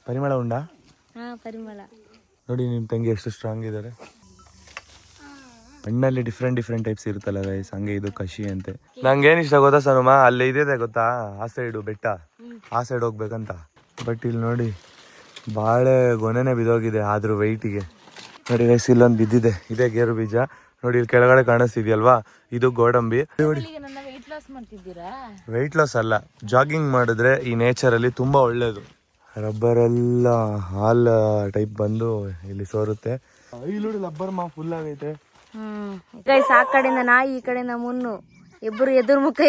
ಪರಿಮಳ ಉಂಡಾ? ಪರಿಮಳ ನೋಡಿ ನಿಮ್ಮ ತಂಗಿ ಎಷ್ಟು ಸ್ಟ್ರಾಂಗ್ ಇದ್ದಾರೆ. ಹಣ್ಣಲ್ಲಿ ಡಿಫ್ರೆಂಟ್ ಟೈಪ್ಸ್ ಇರುತ್ತಲ್ಲ ಗೈಸ್, ಹಂಗೆ ಇದು ಕಷಿ ಅಂತೆ. ನಂಗೆ ಏನು ಇಷ್ಟ ಗೊತ್ತಾ ಸನುಮ, ಅಲ್ಲಿ ಇದೆ ಗೊತ್ತಾ ಆ ಸೈಡು ಬೆಟ್ಟ, ಆ ಸೈಡ್ ಹೋಗ್ಬೇಕಂತ. ಬಟ್ ಇಲ್ಲಿ ನೋಡಿ ಬಾಳೆ ಗೊನೆನೆ ಬಿದ್ದೋಗಿದೆ ಆದ್ರೂ ವೆಯ್ಟಿಗೆ. ನೋಡಿ ಗೈಸ್ ಇಲ್ಲೊಂದು ಬಿದ್ದಿದೆ, ಇದೇ ಗೇರು ಬೀಜ. ನೋಡಿ ಇಲ್ಲಿ ಕೆಳಗಡೆ ಕಾಣಿಸ್ತಿದ್ಯಲ್ವಾ, ಇದು ಗೋಡಂಬಿ. ವೆಯ್ಟ್ ಲಾಸ್ ಅಲ್ಲ, ಜಾಗಿಂಗ್ ಮಾಡಿದ್ರೆ ಈ ನೇಚರ್ ಅಲ್ಲಿ ತುಂಬಾ ಒಳ್ಳೇದು. ರಬ್ಬರ್ ಎಲ್ಲ ಹಾಲ್ ಟೈಪ್ ಬಂದು ಇಲ್ಲಿ ಸೋರುತ್ತೆ. ಇಲ್ಲಿ ನೋಡಿ ರಬ್ಬರ್ ಮಾ ಫುಲ್ ಆಗೈತೆ. ಗೈಸ್ ಆ ಕಡೆಯಿಂದ ನಾಯಿ, ಈ ಕಡೆಯಿಂದ ಮುನ್ನು, ಇಬ್ಬರು ಎದುರು ಮುಖ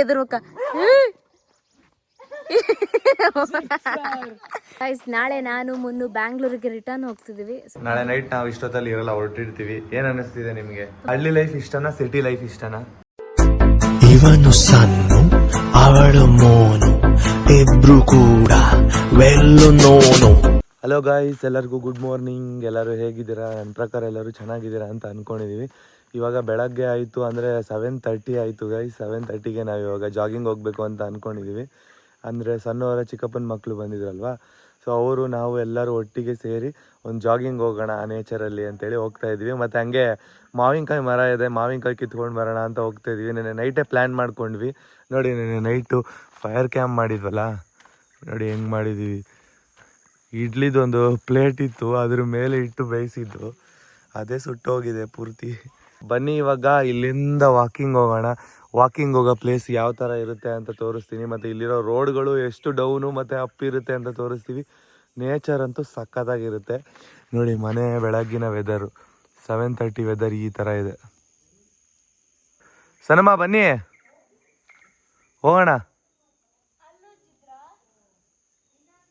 ಗೈಸ್ ನಾಳೆ ನಾನು ಮುನ್ನು ಬ್ಯಾಂಗ್ಳೂರಿಗೆ ರಿಟರ್ನ್ ಹೋಗ್ತಿದೀವಿ. ನಾಳೆ ನೈಟ್ ನಾವು ಇಷ್ಟೊತ್ತಲ್ಲಿ ಇರಲ್ಲ, ಹೊರಟಿರ್ತೀವಿ. ಏನ್ ಅನಿಸ್ತಿದೆ ನಿಮ್ಗೆ? ಹಳ್ಳಿ ಲೈಫ್ ಇಷ್ಟನಾ, ಸಿಟಿ ಲೈಫ್ ಇಷ್ಟನಾ? ಇವನು ಸನ್ನು, ಅವಳು ಮೋನು, ಇಬ್ರು ಕೂಡ ವೆಲ್ಲು ನೋನು. ಹಲೋ ಗಾಯ್ಸ್, ಎಲ್ಲರಿಗೂ ಗುಡ್ ಮಾರ್ನಿಂಗ್. ಎಲ್ಲರೂ ಹೇಗಿದ್ದೀರಾ? ನನ್ನ ಪ್ರಕಾರ ಎಲ್ಲರೂ ಚೆನ್ನಾಗಿದ್ದೀರಾ ಅಂತ ಅಂದ್ಕೊಂಡಿದ್ದೀವಿ. ಇವಾಗ ಬೆಳಗ್ಗೆ ಆಯಿತು, ಅಂದರೆ 7:30 ಆಯಿತು ಗೈಸ್. 7:30ಗೆ ನಾವು ಇವಾಗ ಜಾಗಿಂಗ್ ಹೋಗಬೇಕು ಅಂತ ಅಂದ್ಕೊಂಡಿದ್ದೀವಿ. ಅಂದರೆ ಸಣ್ಣವರ ಚಿಕ್ಕಪ್ಪನ ಮಕ್ಕಳು ಬಂದಿದ್ರಲ್ವ, ಸೊ ಅವರು ನಾವು ಎಲ್ಲರೂ ಒಟ್ಟಿಗೆ ಸೇರಿ ಒಂದು ಜಾಗಿಂಗ್ ಹೋಗೋಣ ಆ ನೇಚರಲ್ಲಿ ಅಂತೇಳಿ ಹೋಗ್ತಾ ಇದ್ವಿ. ಮತ್ತು ಹಂಗೆ ಮಾವಿನಕಾಯಿ ಮರ ಇದೆ, ಮಾವಿನಕಾಯಿ ಕಿತ್ಕೊಂಡು ಬರೋಣ ಅಂತ ಹೋಗ್ತಾ ಇದ್ವಿ. ನೆನ್ನೆ ನೈಟೇ ಪ್ಲ್ಯಾನ್ ಮಾಡ್ಕೊಂಡ್ವಿ. ನೋಡಿ ನೆನ್ನೆ ನೈಟು ಫೈರ್ ಕ್ಯಾಂಪ್ ಮಾಡಿದ್ವಲ್ಲ, ನೋಡಿ ಹೆಂಗೆ ಮಾಡಿದ್ದೀವಿ. ಇಡ್ಲಿದೊಂದು ಪ್ಲೇಟ್ ಇತ್ತು, ಅದ್ರ ಮೇಲೆ ಇಟ್ಟು ಬೇಯಿಸಿದ್ದು, ಅದೇ ಸುಟ್ಟೋಗಿದೆ ಪೂರ್ತಿ. ಬನ್ನಿ ಇವಾಗ ಇಲ್ಲಿಂದ ವಾಕಿಂಗ್ ಹೋಗೋಣ. ವಾಕಿಂಗ್ ಹೋಗೋ ಪ್ಲೇಸ್ ಯಾವ ಥರ ಇರುತ್ತೆ ಅಂತ ತೋರಿಸ್ತೀನಿ. ಮತ್ತು ಇಲ್ಲಿರೋ ರೋಡ್ಗಳು ಎಷ್ಟು ಡೌನು ಮತ್ತು ಅಪ್ ಇರುತ್ತೆ ಅಂತ ತೋರಿಸ್ತೀವಿ. ನೇಚರ್ ಅಂತೂ ಸಖತ್ತಾಗಿರುತ್ತೆ. ನೋಡಿ ಮನೆ ಬೆಳಗ್ಗಿನ ವೆದರು, 7:30 ವೆದರ್ ಈ ಥರ ಇದೆ. ಸನಮ್ಮ ಬನ್ನಿ ಹೋಗೋಣ.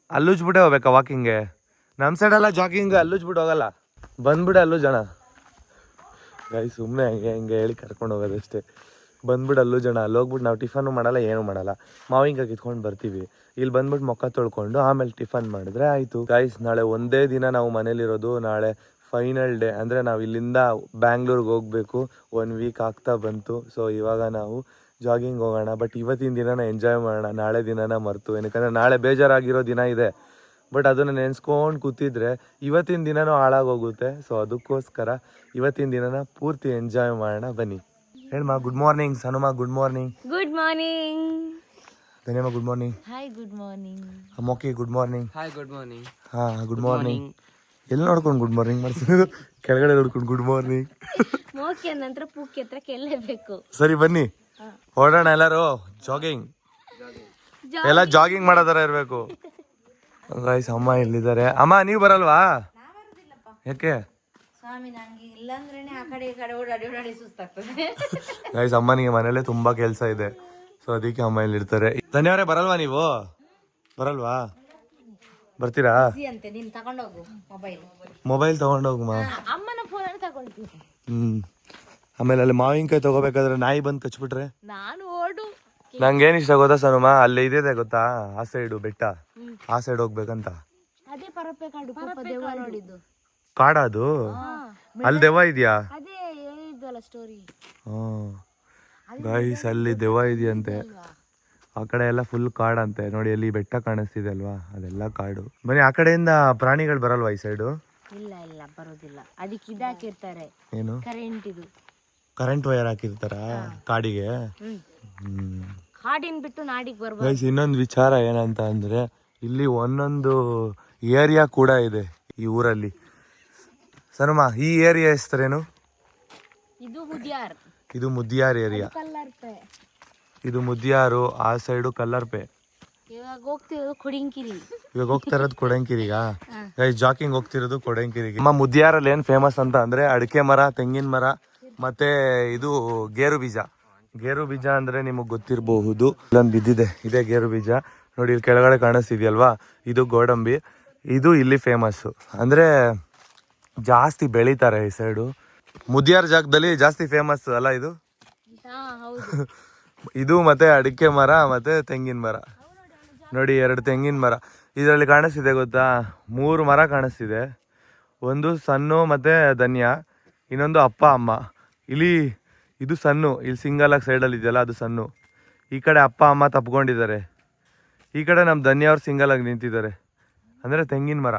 ಅಲ್ಲುಜ್ಬಿಟ್ಟೆ ಹೋಗ್ಬೇಕಾ ವಾಕಿಂಗ್ಗೆ? ನಮ್ಮ ಸೈಡೆಲ್ಲ ಜಾಗಿಂಗ್ ಅಲ್ಲುಜ್ಬಿಟ್ಟು ಹೋಗಲ್ಲ, ಬಂದ್ಬಿಟ್ಟೆ ಅಲ್ಲೂ ಜನ. ಗಾಯಿ ಸುಮ್ಮನೆ ಹಂಗೆ ಹೇಳಿ ಕರ್ಕೊಂಡು ಹೋಗೋದಷ್ಟೇ. ಬಂದ್ಬಿಟ್ಟು ಅಲ್ಲೂ ಜನ, ಅಲ್ಲಿ ಹೋಗ್ಬಿಟ್ಟು ನಾವು ಟಿಫನ್ನು ಮಾಡಲ್ಲ, ಏನೂ ಮಾಡಲ್ಲ, ಮಾವಿನಕಾಯಿ ಕಿತ್ಕೊಂಡು ಬರ್ತೀವಿ. ಇಲ್ಲಿ ಬಂದ್ಬಿಟ್ಟು ಮುಖ ತೊಳ್ಕೊಂಡು ಆಮೇಲೆ ಟಿಫನ್ ಮಾಡಿದ್ರೆ ಆಯಿತು. ಗೈಸ್ ನಾಳೆ ಒಂದೇ ದಿನ ನಾವು ಮನೇಲಿರೋದು. ನಾಳೆ ಫೈನಲ್ ಡೇ, ಅಂದರೆ ನಾವು ಇಲ್ಲಿಂದ ಬ್ಯಾಂಗ್ಳೂರ್ಗೆ ಹೋಗಬೇಕು. 1 ವೀಕ್ ಆಗ್ತಾ ಬಂತು. ಸೊ ಇವಾಗ ನಾವು ಜಾಗಿಂಗ್ ಹೋಗೋಣ. ಬಟ್ ಇವತ್ತಿನ ದಿನನ ಎಂಜಾಯ್ ಮಾಡೋಣ, ನಾಳೆ ದಿನನ ಮರ್ತು. ಏನಕ್ಕಂದರೆ ನಾಳೆ ಬೇಜಾರಾಗಿರೋ ದಿನ ಇದೆ. ಬಟ್ ಅದನ್ನು ನೆನೆಸ್ಕೊಂಡು ಕೂತಿದ್ರೆ ಇವತ್ತಿನ ದಿನನೂ ಹಾಳಾಗೋಗುತ್ತೆ. ಸೊ ಅದಕ್ಕೋಸ್ಕರ ಇವತ್ತಿನ ದಿನನ ಪೂರ್ತಿ ಎಂಜಾಯ್ ಮಾಡೋಣ. ಬನ್ನಿ. ಹೇಳ್ಮಾ ಗುಡ್ ಮಾರ್ನಿಂಗ್. ಸನುಮಾ ಗುಡ್ ಮಾರ್ನಿಂಗ್. Good morning. ಧನ್ಯಮ್ಮ good morning. Hi good morning. ಮೋಕಿ good morning. Hi good morning. ಹಾಂ ಗುಡ್ ಮಾರ್ನಿಂಗ್. ಎಲ್ಲಿ ನೋಡ್ಕೊಂಡು ಗುಡ್ ಮಾರ್ನಿಂಗ್ ಮಾಡ್ತೀನಿ? ಕೆಳಗಡೆ ನೋಡ್ಕೊಂಡು ಗುಡ್ ಮಾರ್ನಿಂಗ್. ಮೋಕಿ ನಂತರ ಪೂಕಿ ಹತ್ರ ಕೇಳಲೇಬೇಕು. ಸರಿ ಬನ್ನಿ ಹೊರಡೋಣ ಎಲ್ಲರೂ ಜಾಗಿಂಗ್. ಎಲ್ಲ ಜಾಗಿಂಗ್ ಮಾಡೋ ಥರ ಇರಬೇಕು. ಗೈಸ್ ಅಮ್ಮ ಇಲ್ಲಿದ್ದಾರೆ. ಅಮ್ಮ ನೀವು ಬರಲ್ವಾ? ಯಾಕೆ? ಗೈಸ್ ಅಮ್ಮನಿಗೆ ಮನೇಲೆ ತುಂಬಾ ಕೆಲಸ ಇದೆ, ಸೊ ಅದಕ್ಕೆ ಅಮ್ಮ ಇಲ್ಲಿ ಇರ್ತಾರೆ. ಧನ್ಯವರೇ ಬರಲ್ವಾ? ನೀವು ಬರಲ್ವಾ? ಬರ್ತೀರಾ? ಮೊಬೈಲ್ ತಗೊಂಡೋಗಮ್ಮ. ಆಮೇಲೆ ಅಲ್ಲಿ ಮಾವಿನಕಾಯಿ ತಗೋಬೇಕಾದ್ರೆ ನಾಯಿ ಬಂದು ಕಚ್ಬಿಟ್ರೆ ನಂಗೇನ್ ಇಷ್ಟ ಗೊತ್ತಾ ಸನುಮ, ಅಲ್ಲಿ ಇದೆ ಗೊತ್ತಾ ಆ ಸೈಡು ಬೆಟ್ಟ, ಆ ಸೈಡ್ ಹೋಗ್ಬೇಕಂತ. ಕಾಡ ಅದು? ಅಲ್ಲಿ ದೆವ್ವ ಇದೆಯಾ? ಗೈಸ್ ಅಲ್ಲಿ ದೆವ್ವ ಇದೆಯಂತೆ. ಆ ಕಡೆ ಎಲ್ಲ ಫುಲ್ ಕಾಡಂತೆ. ನೋಡಿ ಅಲ್ಲಿ ಬೆಟ್ಟ ಕಾಣಿಸ್ತಿದೆ ಅಲ್ವಾ, ಅದೆಲ್ಲ ಕಾಡು. ಬನ್ನಿ. ಆ ಕಡೆಯಿಂದ ಪ್ರಾಣಿಗಳು ಬರಲ್ವಾ ಈ ಸೈಡು? ಇಲ್ಲ ಇಲ್ಲ ಬರೋದಿಲ್ಲ. ಅದಕ್ಕೆ ಇದಾಕಿರ್ತಾರೆ, ಏನು ಕರೆಂಟ್ ವೈರ್ ಹಾಕಿರ್ತಾರ ಕಾಡಿಗೆ. ಕಾಡಿನ ಬಿಟ್ಟು ನಾಡಿಗೆ ಬರ್ಬೋದು. ಗೈಸ್ ಇನ್ನೊಂದು ವಿಚಾರ ಏನಂತ ಅಂದ್ರೆ, ಇಲ್ಲಿ ಒಂದೊಂದು ಏರಿಯಾ ಕೂಡ ಇದೆ ಈ ಊರಲ್ಲಿ. ಸನುಮ ಈ ಏರಿಯಾ ಹೆಸರೇನು? ಇದು ಮುದಿಯಾರ್ ಏರಿಯಾ. ಇದು ಮುದಿಯಾರು, ಆ ಸೈಡು ಕಲ್ಲರ್ಪೆ. ಇವಾಗ ಹೋಗ್ತಾ ಇರೋದು ಕೊಡಂಕಿರಿಗಾ? Guys jacking ಹೋಗ್ತಿರೋದು ಕೊಡಂಕಿರಿಗೆ. ನಮ್ಮ ಮುದಿಯಾರಲ್ಲಿ ಏನ್ ಫೇಮಸ್ ಅಂತ ಅಂದ್ರೆ ಅಡಿಕೆ ಮರ, ತೆಂಗಿನ ಮರ, ಮತ್ತೆ ಇದು ಗೇರು ಬೀಜ. ಗೇರು ಬೀಜ ಅಂದ್ರೆ ನಿಮಗ್ ಗೊತ್ತಿರಬಹುದು. ಇಲ್ಲೊಂದು ಬಿದ್ದಿದೆ, ಇದೇ ಗೇರು ಬೀಜ. ನೋಡಿ ಇಲ್ಲಿ ಕೆಳಗಡೆ ಕಾಣಿಸ್ತಿದ್ಯಲ್ವಾ, ಇದು ಗೋಡಂಬಿ. ಇದು ಇಲ್ಲಿ ಫೇಮಸ್ಸು, ಅಂದ್ರೆ ಜಾಸ್ತಿ ಬೆಳಿತಾರೆ ಈ ಸೈಡು. ಮುದಿಯಾರ್ ಜಾಗದಲ್ಲಿ ಜಾಸ್ತಿ ಫೇಮಸ್ ಅಲ್ಲ ಇದು. ಇದು ಮತ್ತೆ ಅಡಿಕೆ ಮರ ಮತ್ತೆ ತೆಂಗಿನ ಮರ. ನೋಡಿ 2 ತೆಂಗಿನ ಮರ ಇದರಲ್ಲಿ ಕಾಣಿಸ್ತಿದೆ ಗೊತ್ತಾ. 3 ಮರ ಕಾಣಿಸ್ತಿದೆ. ಒಂದು ಸಣ್ಣ ಮತ್ತೆ ಧನ್ಯ, ಇನ್ನೊಂದು ಅಪ್ಪ ಅಮ್ಮ. ಇಲ್ಲಿ ಇದು ಸಣ್ಣ, ಇಲ್ಲಿ ಸಿಂಗಲ್ ಆಗಿ ಸೈಡಲ್ಲಿ ಇದೆಯಲ್ಲ ಅದು ಸಣ್ಣ. ಈ ಕಡೆ ಅಪ್ಪ ಅಮ್ಮ ತಪ್ಕೊಂಡಿದ್ದಾರೆ, ಈ ಕಡೆ ನಮ್ಮ ಧನ್ಯ ಅವ್ರು ಸಿಂಗಲ್ ಆಗಿ ನಿಂತಿದ್ದಾರೆ. ಅಂದರೆ ತೆಂಗಿನ ಮರ.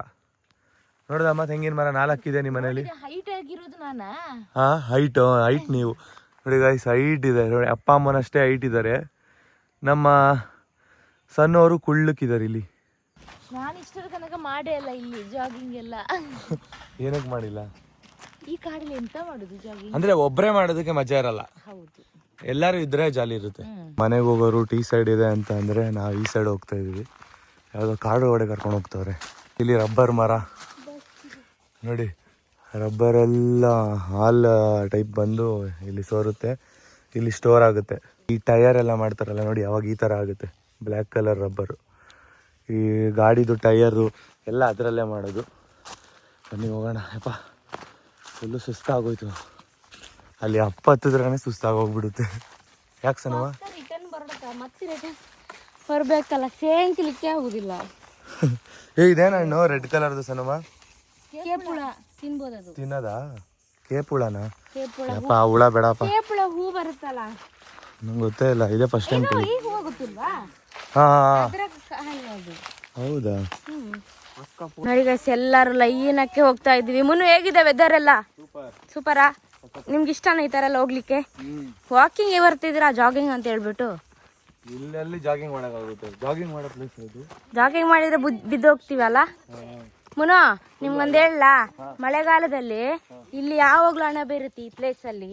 ನೋಡ್ದಮ್ಮ ತೆಂಗಿನ ಮರ 4 ಇದೆ ನಿಮ್ಮ ಮನೇಲಿ. ಹೈಟ್ ಆಗಿರೋದು ನಾನಾ? ಹಾಂ ಹೈಟ್ ನೀವು ನೋಡಿ ಗೈಸ್, ಹೈಟ್ ಇದೆ ನೋಡಿ. ಅಪ್ಪ ಅಮ್ಮನಷ್ಟೇ ಹೈಟ್ ಇದ್ದಾರೆ. ನಮ್ಮ ಸಣ್ಣವರು ಕುಳ್ಳಕ್ಕಿದ್ದಾರೆ ಇಲ್ಲಿ. ನಾನು ಇಷ್ಟರ ತನಕ ಮಾಡೇ ಅಲ್ಲ ಇಲ್ಲಿ ಜಾಗಿಂಗ್ ಎಲ್ಲ. ಏನಕ್ಕೆ ಮಾಡಿಲ್ಲ? ಈ ಕಾಡಲ್ಲಿ ಎಂತ ಮಾಡುದು ಜಾಗಿಂಗ್? ಅಂದ್ರೆ ಒಬ್ಬರೇ ಮಾಡೋದಕ್ಕೆ ಮಜಾ ಇರಲ್ಲ, ಹೌದು, ಎಲ್ಲರೂ ಇದ್ರೆ ಜಾಲಿ ಇರುತ್ತೆ. ಮನೆಗೆ ಹೋಗೋರು ಟೀ ಸೈಡ್ ಇದೆ ಅಂತ ಅಂದ್ರೆ ನಾವು ಈ ಸೈಡ್ ಹೋಗ್ತಾ ಇದೀವಿ. ಯಾವುದೋ ಕಾಡು ಒಳಗಡೆ ಕರ್ಕೊಂಡು ಹೋಗ್ತವ್ರೆ. ಇಲ್ಲಿ ರಬ್ಬರ್ ಮರ ನೋಡಿ, ರಬ್ಬರ್ ಎಲ್ಲ ಹಾಲ್ ಟೈಪ್ ಬಂದು ಇಲ್ಲಿ ಸೋರುತ್ತೆ, ಇಲ್ಲಿ ಸ್ಟೋರ್ ಆಗುತ್ತೆ. ಈ ಟಯರ್ ಎಲ್ಲ ಮಾಡ್ತಾರಲ್ಲ ನೋಡಿ, ಅವಾಗ ಈ ಥರ ಆಗುತ್ತೆ. ಬ್ಲ್ಯಾಕ್ ಕಲರ್ ರಬ್ಬರು, ಈ ಗಾಡಿದು ಟಯರು ಎಲ್ಲ ಅದರಲ್ಲೇ ಮಾಡೋದು. ಬನ್ನಿ ಹೋಗೋಣ. ಯಪ್ಪ ಫುಲ್ಲು ಸುಸ್ತಾಗೋಯ್ತು. ಅಲ್ಲಿ ಅಪ್ಪ ಹತ್ತಿದ್ರೇ ಸುಸ್ತಾಗೋಗ್ಬಿಡುತ್ತೆ. ಯಾಕೆ ಸನವ? ರಿಟರ್ನ್ ಬರೋದಕ್ಕ ಮತ್ತೆ ರಿಟರ್ನ್ ಬರ್ಬೇಕಲ್ಲ, ಸೇಂತಿಲಿಕ್ಕೆ ಆಗುದಿಲ್ಲ. ಇದೇನ ಹಣ್ಣು ರೆಡ್ ಕಲರ್ದು ಸನವ? ಕೇಪುಳ ತಿನ್ಬೋದದು. ತಿನ್ನೋದಾ? ಕೇಪುಳನ? ಕೇಪುಳ ಯಪ್ಪ ಆ ಹುಳ ಬೇಡಪ್ಪ. ಕೇಪುಳ ಹೂ ಬರುತ್ತಲ್ಲ, ನಂಗೆ ಗೊತ್ತೇ ಇಲ್ಲ, ಇದೇ ಫಸ್ಟ್ ಟೈಮ್. ಈಗ ಹೋಗುತ್ತಿಲ್ವಾ? ಹಾಂ ಅದು. ಹೌದಾ? ನೋಡಿ ಗೈಸ್, ಎಲ್ಲರೂ ಲೈನಕ್ಕೆ ಹೋಗ್ತಾ ಇದ್ವಿ. ಮುನ್ನು ಹೇಗಿದೆ ವೆದರ್ ಎಲ್ಲ? ಸೂಪರಾ? ನಿಮ್ಗೆ ಇಷ್ಟನಾ ಈ ತರ ಎಲ್ಲ ಹೋಗ್ಲಿಕ್ಕೆ? ವಾಕಿಂಗ್ ಬರ್ತಿದ್ದೀರಾ ಜಾಗಿಂಗ್ ಅಂತ ಹೇಳ್ಬಿಟ್ಟು? ಇಲ್ಲೆಲ್ಲಿ ಜಾಗಿಂಗ್ ಮಾಡೋಕ್ಕಾಗುತ್ತೆ? ಜಾಗಿಂಗ್ ಮಾಡೋ ಪ್ಲೇಸ್ ಇದು. ಜಾಗಿಂಗ್ ಮಾಡಿದ್ರೆ ಬಿದ್ದು ಹೋಗ್ತೀವಲ್ಲ. ಮುನು ನಿಮ್ಗೊಂದ್ ಹೇಳ, ಮಳೆಗಾಲದಲ್ಲಿ ಇಲ್ಲಿ ಯಾವಾಗ್ಲೂ ಹಣ ಬೇರುತ್ತೆ ಈ ಪ್ಲೇಸ್ ಅಲ್ಲಿ.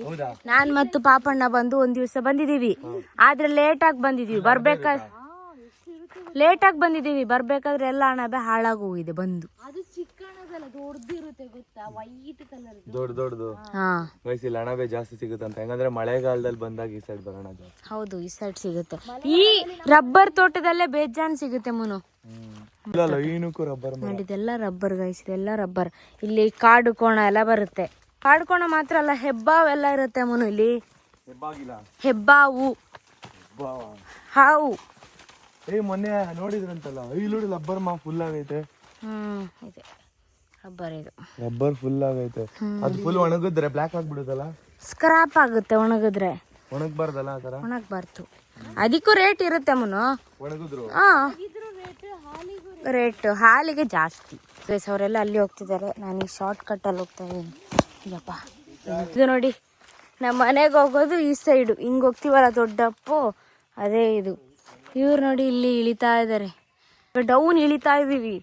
ನಾನ್ ಮತ್ತು ಪಾಪಣ್ಣ ಬಂದು ಒಂದ್ ದಿವಸ ಬಂದಿದೀವಿ, ಆದ್ರೆ ಲೇಟ್ ಆಗಿ ಬಂದಿದೀವಿ. ಬರ್ಬೇಕಾದ್ರೆ ಎಲ್ಲ ಅಣಬೆ ಹಾಳಾಗಿ ಹೋಗಿದೆ ಬಂದು. ಅದು ಚಿಕ್ಕಣದಲ್ಲ, ದೊಡ್ಡದಿರುತ್ತೆ ಗೊತ್ತಾ, ವೈಟ್ ಕಲರ್ ದೊಡ್ಡದು. ಇಲ್ಲಿ ಅಣಬೆ ಜಾಸ್ತಿ ಸಿಗುತ್ತಂತ. ಹೆಂಗಂದ್ರೆ ಮಳೆಗಾಲದಲ್ಲಿ ಬಂದಾಗ ಈ ಸೈಡ್ ಬರೋಣ. ಹೌದು, ಈ ಸೈಡ್ ಸಿಗುತ್ತೆ. ಈ ರಬ್ಬರ್ ತೋಟದಲ್ಲೇ ಬೇಜಾನ್ ಸಿಗುತ್ತೆ ಮುನು. ರಬ್ಬರ್ ಇದೆಲ್ಲ ರಬ್ಬರ್ ಗೈಸ್, ಇದೆಲ್ಲ ರಬ್ಬರ್. ಇಲ್ಲಿ ಕಾಡು ಕೋಣ ಎಲ್ಲ ಬರುತ್ತೆ. ಕಾಡು ಕೋಣ ಮಾತ್ರ ಅಲ್ಲ, ಹೆಬ್ಬಾವೆಲ್ಲ ಇರುತ್ತೆ ಮುನು ಇಲ್ಲಿ. ಹೆಬ್ಬಾವು, ಹಾವು. ಮೊನ್ನೆ ನೋಡಿದ್ರಂತಲ್ಲ, ಇಲ್ಲಿ ರಬ್ಬರ್ ಫುಲ್ ಆಗೈತೆ. ಇದೆ ರಬ್ಬರ್, ಇದು ರಬ್ಬರ್ ಫುಲ್ ಆಗೈತೆ. ಅದು ಫುಲ್ ಒಣಗಿದ್ರೆ ಬ್ಲಾಕ್ ಆಗ್ಬಿಡುತ್ತಲ್ಲ, ಸ್ಕ್ರಾಪ್ ಆಗುತ್ತೆ ಒಣಗಿದ್ರೆ. ಒಣಗಬಾರ್ದಲ್ಲ ಆ ತರ? ಒಣಗಬಾರ್ದು, ಅದಕ್ಕೂ ರೇಟ್ ಇರುತ್ತೆ ಮುನು. ಒಣಗಿದ್ರು ರೇಟ್ ಹಾಲಿಗೆ ಜಾಸ್ತಿ. ಗೈಸ್ ಅವರೆಲ್ಲ ಅಲ್ಲಿ ಹೋಗ್ತಿದ್ದಾರೆ, ನಾನು ಈ ಶಾರ್ಟ್ ಕಟ್ ಅಲ್ಲಿ ಹೋಗ್ತಾ ಇದ್ದೀನಿ. ಇಲ್ಲಪ್ಪ, ಇದು ನೋಡಿ ನಮ್ಮ ಮನೆಗೆ ಹೋಗೋದು ಈ ಸೈಡು, ಹಿಂಗೆ ಹೋಗ್ತೀವಲ್ಲ ದೊಡ್ಡಪ್ಪು, ಅದೇ ಇದು. ಇವ್ರು ನೋಡಿ ಇಲ್ಲಿ ಇಳಿತಾ ಇದ್ದಾರೆ, ಡೌನ್ ಇಳಿತಾ ಇದ್ದೀವಿ.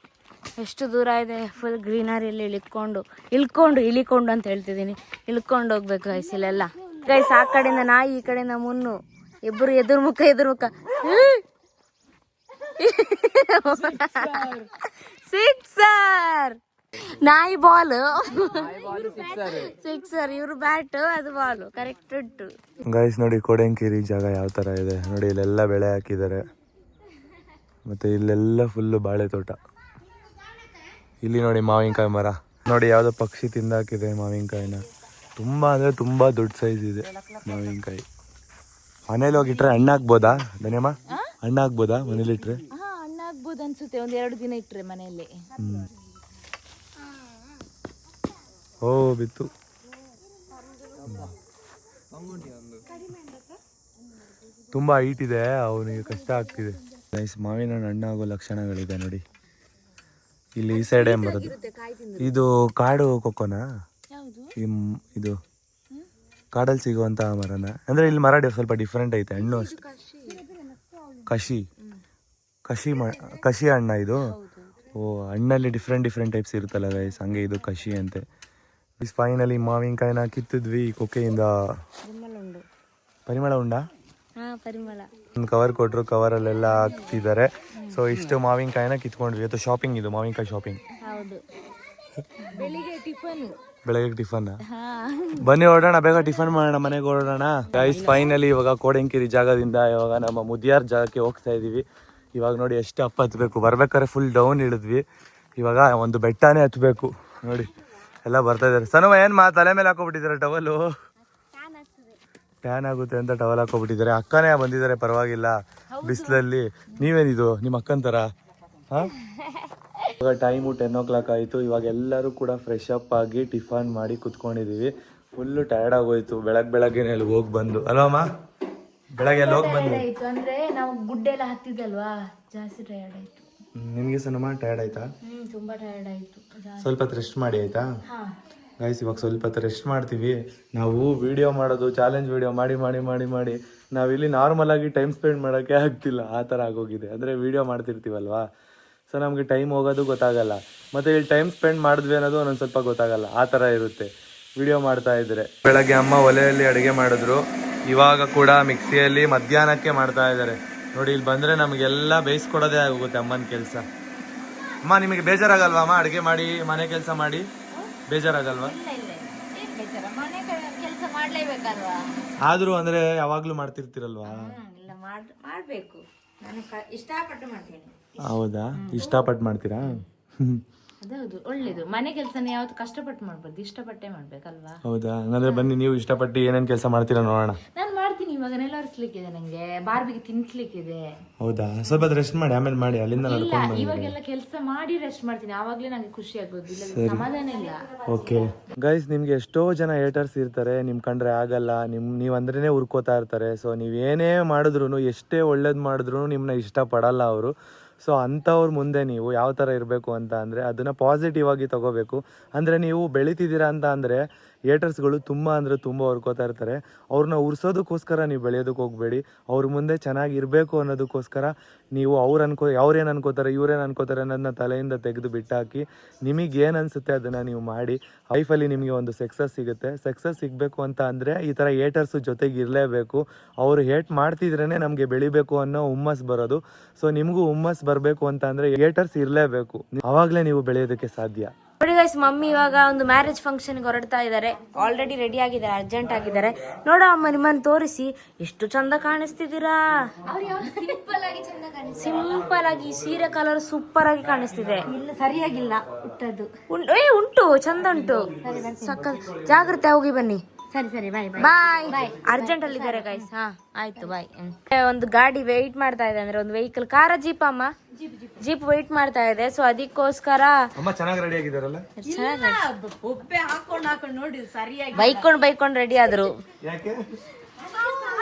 ಎಷ್ಟು ದೂರ ಇದೆ, ಫುಲ್ ಗ್ರೀನರಿಯಲ್ಲಿ ಇಳ್ಕೊಂಡು ಅಂತ ಹೇಳ್ತಿದ್ದೀನಿ, ಇಳ್ಕೊಂಡು ಹೋಗ್ಬೇಕು ಗೈಸ್. ಇಲ್ಲೆಲ್ಲ ಗೈಸ್ ಆ ಕಡೆಯಿಂದ ನಾಯಿ, ಈ ಕಡೆಯಿಂದ ಮುನ್ನು, ಇಬ್ಬರು ಎದುರು ಮುಖ. ಸಿಕ್ಸರ್, ನಾಯಿ ಬಾಲ್, ಸಿಕ್ಸರ್, ಇವ್ರು ಬ್ಯಾಟ್, ಅದು ಬಾಲ್. ಕರೆಕ್ಟ್ ಉಂಟು ಗೈಸ್. ನೋಡಿ ಕೋಡಂಕೇರಿ ಜಾಗ ಯಾವ ತರ ಇದೆ ನೋಡಿ. ಇಲ್ಲೆಲ್ಲ ಬೆಳೆ ಹಾಕಿದ್ದಾರೆ, ಮತ್ತೆ ಇಲ್ಲೆಲ್ಲ ಫುಲ್ಲು ಬಾಳೆ ತೋಟ. ಇಲ್ಲಿ ನೋಡಿ ಮಾವಿನಕಾಯಿ ಮರ ನೋಡಿ, ಯಾವ್ದೋ ಪಕ್ಷಿ ತಿಂದಾಕಿದೆ ಮಾವಿನಕಾಯಿನ. ತುಂಬಾ ಅಂದ್ರೆ ತುಂಬಾ ದೊಡ್ಡ ಸೈಜ್ ಇದೆ ಮಾವಿನಕಾಯಿ. ಮನೇಲಿ ಹೋಗಿಟ್ರೆ ಹಣ್ಣಾಗ್ಬೋದಾ ಧನ್ಯಮ್ಮ? ಹಣ್ಣಾಗ್ಬೋದಾ ಮನೇಲಿ ಇಟ್ರೆ? ಹಣ್ಣಾಗ್ಬೋದು ಅನ್ಸುತ್ತೆ, 1-2 ದಿನ ಇಟ್ರೆ ಮನೆಯಲ್ಲಿ. ಓ ಬಿತ್ತು. ತುಂಬಾ ಹೈಟ್ ಇದೆ, ಅವನಿಗೆ ಕಷ್ಟ ಆಗ್ತಿದೆ. ನೈಸ್, ಮಾವಿನ ಹಣ್ಣಾಗೋ ಲಕ್ಷಣಗಳಿದೆ ನೋಡಿ. ಇಲ್ಲಿ ಈ ಸೈಡ್ ಏನ್ ಬರೋದು? ಇದು ಕಾಡು ಕೊಕ್ಕೋನಾ? ಇದು ಕಾಡಲ್ಲಿ ಸಿಗುವಂತ ಮರನ? ಅಂದ್ರೆ ಇಲ್ಲಿ ಮರ ಸ್ವಲ್ಪ ಡಿಫ್ರೆಂಟ್ ಐತೆ, ಹಣ್ಣು ಅಷ್ಟೇ. ಕಷಿ ಹಣ್ಣ ಇದು? ಓ, ಹಣ್ಣಲ್ಲಿ ಡಿಫ್ರೆಂಟ್ ಟೈಪ್ಸ್ ಇರುತ್ತಲ್ಲ ಗೈಸ್, ಹಂಗೆ ಇದು ಕಷಿ ಅಂತೆ. ಫೈನಲಿ ಮಾವಿನಕಾಯಿನ ಕಿತ್ತಿದ್ವಿ ಕೊಕ್ಕೆಯಿಂದ. ಪರಿಮಳ ಉಂಡಾ? ಒಂದು ಕವರ್ ಕೊಟ್ಟರು, ಕವರಲ್ಲೆಲ್ಲ ಹಾಕ್ತಿದ್ದಾರೆ. ಸೊ ಇಷ್ಟು ಮಾವಿನಕಾಯಿನ ಕಿತ್ಕೊಂಡ್ವಿ. ಇವತ್ತು ಶಾಪಿಂಗ್, ಇದು ಮಾವಿನಕಾಯಿ ಶಾಪಿಂಗ್. ಬೆಳಗ್ಗೆ ಟಿಫನ್. ಬನ್ನಿ ಹೊರಡೋಣ, ಬೇಗ ಟಿಫನ್ ಮಾಡೋಣ, ಮನೆಗೆ ಹೊರಡೋಣ ಗೈಸ್. ಫೈನಲಿ ಇವಾಗ ಕೋಡಂಕೇರಿ ಜಾಗದಿಂದ ಇವಾಗ ನಮ್ಮ ಮುದಿಯಾರ್ ಜಾಗಕ್ಕೆ ಹೋಗ್ತಾ ಇದೀವಿ. ಇವಾಗ ನೋಡಿ ಎಷ್ಟು ಅಪ್ಪ ಹತ್ಬೇಕು. ಬರ್ಬೇಕಾದ್ರೆ ಫುಲ್ ಡೌನ್ ಇಳಿದ್ವಿ, ಇವಾಗ ಒಂದು ಬೆಟ್ಟನೇ ಹತ್ಬೇಕು ನೋಡಿ. ಎಲ್ಲ ಬರ್ತಾ ಇದಾರೆ. ಸನವ ಏನ್ ತಲೆ ಮೇಲೆ ಹಾಕೋಬಿಟ್ಟಿದ್ದಾರೆ ಟವಲು, ಟ್ಯಾನ್ ಆಗುತ್ತೆ ಅಂತ ಟವಲ್ ಹಾಕೋಬಿಟ್ಟಿದ್ದಾರೆ. ಅಕ್ಕನೇ ಬಂದಿದ್ದಾರೆ, ಪರವಾಗಿಲ್ಲ ಬಿಸಿಲಲ್ಲಿ. ನೀವೇನಿದು ನಿಮ್ಮ ಅಕ್ಕನ ಥರ? ಹಾಂ, ಇವಾಗ ಟೈಮು 10 o'clock ಆಯಿತು. ಇವಾಗ ಎಲ್ಲರೂ ಕೂಡ ಫ್ರೆಶ್ ಅಪ್ ಆಗಿ ಟಿಫನ್ ಮಾಡಿ ಕುತ್ಕೊಂಡಿದ್ದೀವಿ. ಫುಲ್ಲು ಟಯರ್ಡ್ ಆಗೋಯ್ತು ಬೆಳಗ್ಗೆನೆ ಅಲ್ಲಿ ಹೋಗಿ ಬಂದು. ಅಲ್ವಮ್ಮ? ಬೆಳಗ್ಗೆ ಅಲ್ಲಿ ಹೋಗಿ ಬಂದು ಅಂದ್ರೆ ನಾವು ಗುಡ್ಡೆಲ್ಲ ಹತ್ತಿದಲ್ವಾ, ಜಾಸ್ತಿ ಟಯರ್ಡ್ ಆಯ್ತು. ನಿಮಗೆ ಸನಮ್ಮ ಟಯರ್ಡ್ ಆಯ್ತಾ? ತುಂಬಾ ಟಯರ್ಡ್ ಆಯ್ತು. ಸ್ವಲ್ಪ ಹೊತ್ತು ರೆಸ್ಟ್ ಮಾಡಿ ಆಯ್ತಾ ಗೈಸ್? ಇವಾಗ ಸ್ವಲ್ಪ ಹೊತ್ತು ರೆಸ್ಟ್ ಮಾಡ್ತೀವಿ. ನಾವು ವಿಡಿಯೋ ಮಾಡೋದು ಚಾಲೆಂಜ್ ವಿಡಿಯೋ ಮಾಡಿ ಮಾಡಿ ಮಾಡಿ ಮಾಡಿ ನಾವಿಲ್ಲಿ ನಾರ್ಮಲ್ ಆಗಿ ಟೈಮ್ ಸ್ಪೆಂಡ್ ಮಾಡೋಕ್ಕೆ ಆಗ್ತಿಲ್ಲ, ಆ ಥರ ಆಗೋಗಿದೆ. ಅಂದರೆ ವಿಡಿಯೋ ಮಾಡ್ತಿರ್ತೀವಲ್ವಾ, ಸೊ ನಮಗೆ ಟೈಮ್ ಹೋಗೋದು ಗೊತ್ತಾಗಲ್ಲ, ಮತ್ತು ಇಲ್ಲಿ ಟೈಮ್ ಸ್ಪೆಂಡ್ ಮಾಡಿದ್ವಿ ಅನ್ನೋದು ಒಂದೊಂದು ಸ್ವಲ್ಪ ಗೊತ್ತಾಗಲ್ಲ, ಆ ಥರ ಇರುತ್ತೆ ವಿಡಿಯೋ ಮಾಡ್ತಾ ಇದ್ರೆ. ಬೆಳಗ್ಗೆ ಅಮ್ಮ ಒಲೆಯಲ್ಲಿ ಅಡುಗೆ ಮಾಡಿದ್ರು, ಇವಾಗ ಕೂಡ ಮಿಕ್ಸಿಯಲ್ಲಿ ಮಧ್ಯಾಹ್ನಕ್ಕೆ ಮಾಡ್ತಾ ಇದ್ದಾರೆ ನೋಡಿ. ಇಲ್ಲಿ ಬಂದರೆ ನಮಗೆಲ್ಲ ಬೇಯಿಸ್ಕೊಡೋದೇ ಆಗೋಗುತ್ತೆ ಅಮ್ಮನ ಕೆಲಸ. ಅಮ್ಮ ನಿಮಗೆ ಬೇಜಾರಾಗಲ್ವಾ ಅಮ್ಮ ಅಡುಗೆ ಮಾಡಿ ಮನೆ ಕೆಲಸ ಮಾಡಿ? ಬೇಜಾರಾಗಲ್ವಾ? ಕೆಲಸ ಮಾಡ್ಲೇಬೇಕಲ್ವಾ? ಆದ್ರೂ ಅಂದ್ರೆ ಯಾವಾಗ್ಲೂ ಮಾಡ್ತಿರ್ತೀರಲ್ವಾ? ಇಲ್ಲ ಮಾಡ್ಬೇಕು, ನಾನು ಇಷ್ಟಪಟ್ಟು ಮಾಡ್ತೀನಿ. ಹೌದಾ? ಇಷ್ಟಪಟ್ಟು ಮಾಡ್ತೀರಾ? ಅದೌದು, ಒಳ್ಳೇದು. ಮನೆ ಕೆಲಸನ ಯಾವತ್ತು ಕಷ್ಟಪಟ್ಟು ಮಾಡ್ಬಾರ್ದು, ಇಷ್ಟಪಟ್ಟೆ ಮಾಡ್ಬೇಕಲ್ವಾ? ಹೌದಾ? ಹಂಗಂದ್ರೆ ಬನ್ನಿ, ನೀವು ಇಷ್ಟಪಟ್ಟು ಏನೇನ್ ಕೆಲಸ ಮಾಡ್ತೀರಾ ನೋಡೋಣ. ನಾನು ಮಾಡ್ತೀನಿ. ಇವಾಗ ನೆಲ ಒರೆಸ್ಲಿಕ್ಕಿದೆ, ನಂಗೆ ಬಾರ್ಬಿಗೆ ತಿನ್ಸ್ಲಿಕ್ಕಿದೆ. ಹೌದಾ? ಸ್ವಲ್ಪ ರೆಸ್ಟ್ ಮಾಡಿ ಆಮೇಲೆ ಮಾಡಿ, ಅಲ್ಲಿಂದ ನಡ್ಕೊಂಡು ಬನ್ನಿ. ಇವಾಗೆಲ್ಲ ಕೆಲಸ ಮಾಡಿ ರೆಸ್ಟ್ ಮಾಡ್ತೀನಿ, ಆವಾಗ್ಲೇ ನಂಗೆ ಖುಷಿ ಆಗೋದು, ಇಲ್ಲ ಸಮಾಧಾನ ಇಲ್ಲ. ಓಕೆ ಗೈಸ್, ನಿಮ್ಗೆ ಎಷ್ಟೋ ಜನ ಹೇಟರ್ಸ್ ಇರ್ತಾರೆ, ನಿಮ್ ಕಂಡ್ರೆ ಆಗಲ್ಲ, ನೀವ್ ಅಂದ್ರೇನೆ ಉರ್ಕೋತಾ ಇರ್ತಾರೆ. ಸೊ ನೀವೇನೇ ಮಾಡಿದ್ರು, ಎಷ್ಟೇ ಒಳ್ಳೇದು ಮಾಡಿದ್ರು ನಿಮ್ಮನ್ನ ಇಷ್ಟಪಡಲ್ಲ ಅವರು. ಸೊ ಅಂಥವ್ರ ಮುಂದೆ ನೀವು ಯಾವ ಥರ ಇರಬೇಕು ಅಂತ ಅಂದರೆ ಅದನ್ನು ಪಾಸಿಟಿವ್ ಆಗಿ ತೊಗೋಬೇಕು. ಅಂದರೆ ನೀವು ಬೆಳೀತಿದ್ದೀರಾ ಅಂತ ಅಂದರೆ ಏಟರ್ಸ್ಗಳು ತುಂಬ ಅಂದರೆ ತುಂಬ ಹೊರ್ಕೋತಾ ಇರ್ತಾರೆ. ಅವ್ರನ್ನ ಉರ್ಸೋದಕ್ಕೋಸ್ಕರ ನೀವು ಬೆಳೆಯೋದಕ್ಕೆ ಹೋಗಬೇಡಿ. ಅವ್ರ ಮುಂದೆ ಚೆನ್ನಾಗಿರಬೇಕು ಅನ್ನೋದಕ್ಕೋಸ್ಕರ ನೀವು ಅವ್ರೇನು ಅನ್ಕೋತಾರೆ ಇವ್ರೇನು ಅನ್ಕೋತಾರೆ ಅನ್ನೋದನ್ನ ತಲೆಯಿಂದ ತೆಗೆದು ಬಿಟ್ಟಾಕಿ ನಿಮಗೇನು ಅನಿಸುತ್ತೆ ಅದನ್ನು ನೀವು ಮಾಡಿ. ಲೈಫಲ್ಲಿ ನಿಮಗೆ ಒಂದು ಸಕ್ಸಸ್ ಸಿಗುತ್ತೆ. ಸಕ್ಸಸ್ ಸಿಗಬೇಕು ಅಂತ ಅಂದರೆ ಈ ಥರ ಏಟರ್ಸು ಜೊತೆಗೆ ಇರಲೇಬೇಕು. ಅವರು ಹೇಟ್ ಮಾಡ್ತಿದ್ರೇ ನಮಗೆ ಬೆಳಿಬೇಕು ಅನ್ನೋ ಹುಮ್ಮಸ್ ಬರೋದು. ಸೊ ನಿಮಗೂ ಹುಮ್ಮಸ್ ಬರಬೇಕು ಅಂತ ಅಂದರೆ ಏಟರ್ಸ್ ಇರಲೇಬೇಕು, ಆವಾಗಲೇ ನೀವು ಬೆಳೆಯೋದಕ್ಕೆ ಸಾಧ್ಯ. ನೋಡಿ ಗೈಸ್, ಮಮ್ಮಿ ಇವಾಗ ಒಂದು ಮ್ಯಾರೇಜ್ ಫಂಕ್ಷನ್ಗೆ ಹೊರಡ್ತಾ ಇದ್ದಾರೆ. ಆಲ್ರೆಡಿ ರೆಡಿ ಆಗಿದ್ದಾರೆ, ಅರ್ಜೆಂಟ್ ಆಗಿದ್ದಾರೆ. ನೋಡೋ ಅಮ್ಮ, ನಿಮ್ಮನ್ನು ತೋರಿಸಿ ಎಷ್ಟು ಚಂದ ಕಾಣಿಸ್ತಿದ್ದೀರಾ. ಸಿಂಪಲ್ ಆಗಿ ಸೀರೆ ಕಲರ್ ಸೂಪರ್ ಆಗಿ ಕಾಣಿಸ್ತಿದೆ. ಸರಿಯಾಗಿಲ್ಲ ಉಟ್ಟದ್ದು. ಉಂಟು, ಚಂದ ಉಂಟು, ಸಕ್ಕ. ಜಾಗ್ರತೆ, ಹೋಗಿ ಬನ್ನಿ. ಸರಿ ಸರಿ, ಬಾಯ್ ಬಾಯ್. ಅರ್ಜೆಂಟ್ ಅಲ್ಲಿ ಇದ್ದಾರೆ ಗೈಸ್. ಹಾ ಆಯ್ತು, ಬಾಯ್. ಒಂದು ಗಾಡಿ ವೆಯ್ಟ್ ಮಾಡ್ತಾ ಇದೆ, ಅಂದ್ರೆ ಒಂದು ವೆಹಿಕಲ್, ಕಾರ ಜೀಪ್ ಅಮ್ಮ, ಜೀಪ್ ವೆಯ್ಟ್ ಮಾಡ್ತಾ ಇದೆ. ಸೊ ಅದಕ್ಕೋಸ್ಕರ ಅಮ್ಮ ಚೆನ್ನಾಗಿ ರೆಡಿ ಆಗಿದಾರಲ್ಲ, ಒಬ್ಬೆ ಹಾಕೊಂಡು ನೋಡಿ ಸರಿಯಾಗಿ ಬೈಕೊಂಡ್ ರೆಡಿ ಆದ್ರು. ಯಾಕೆ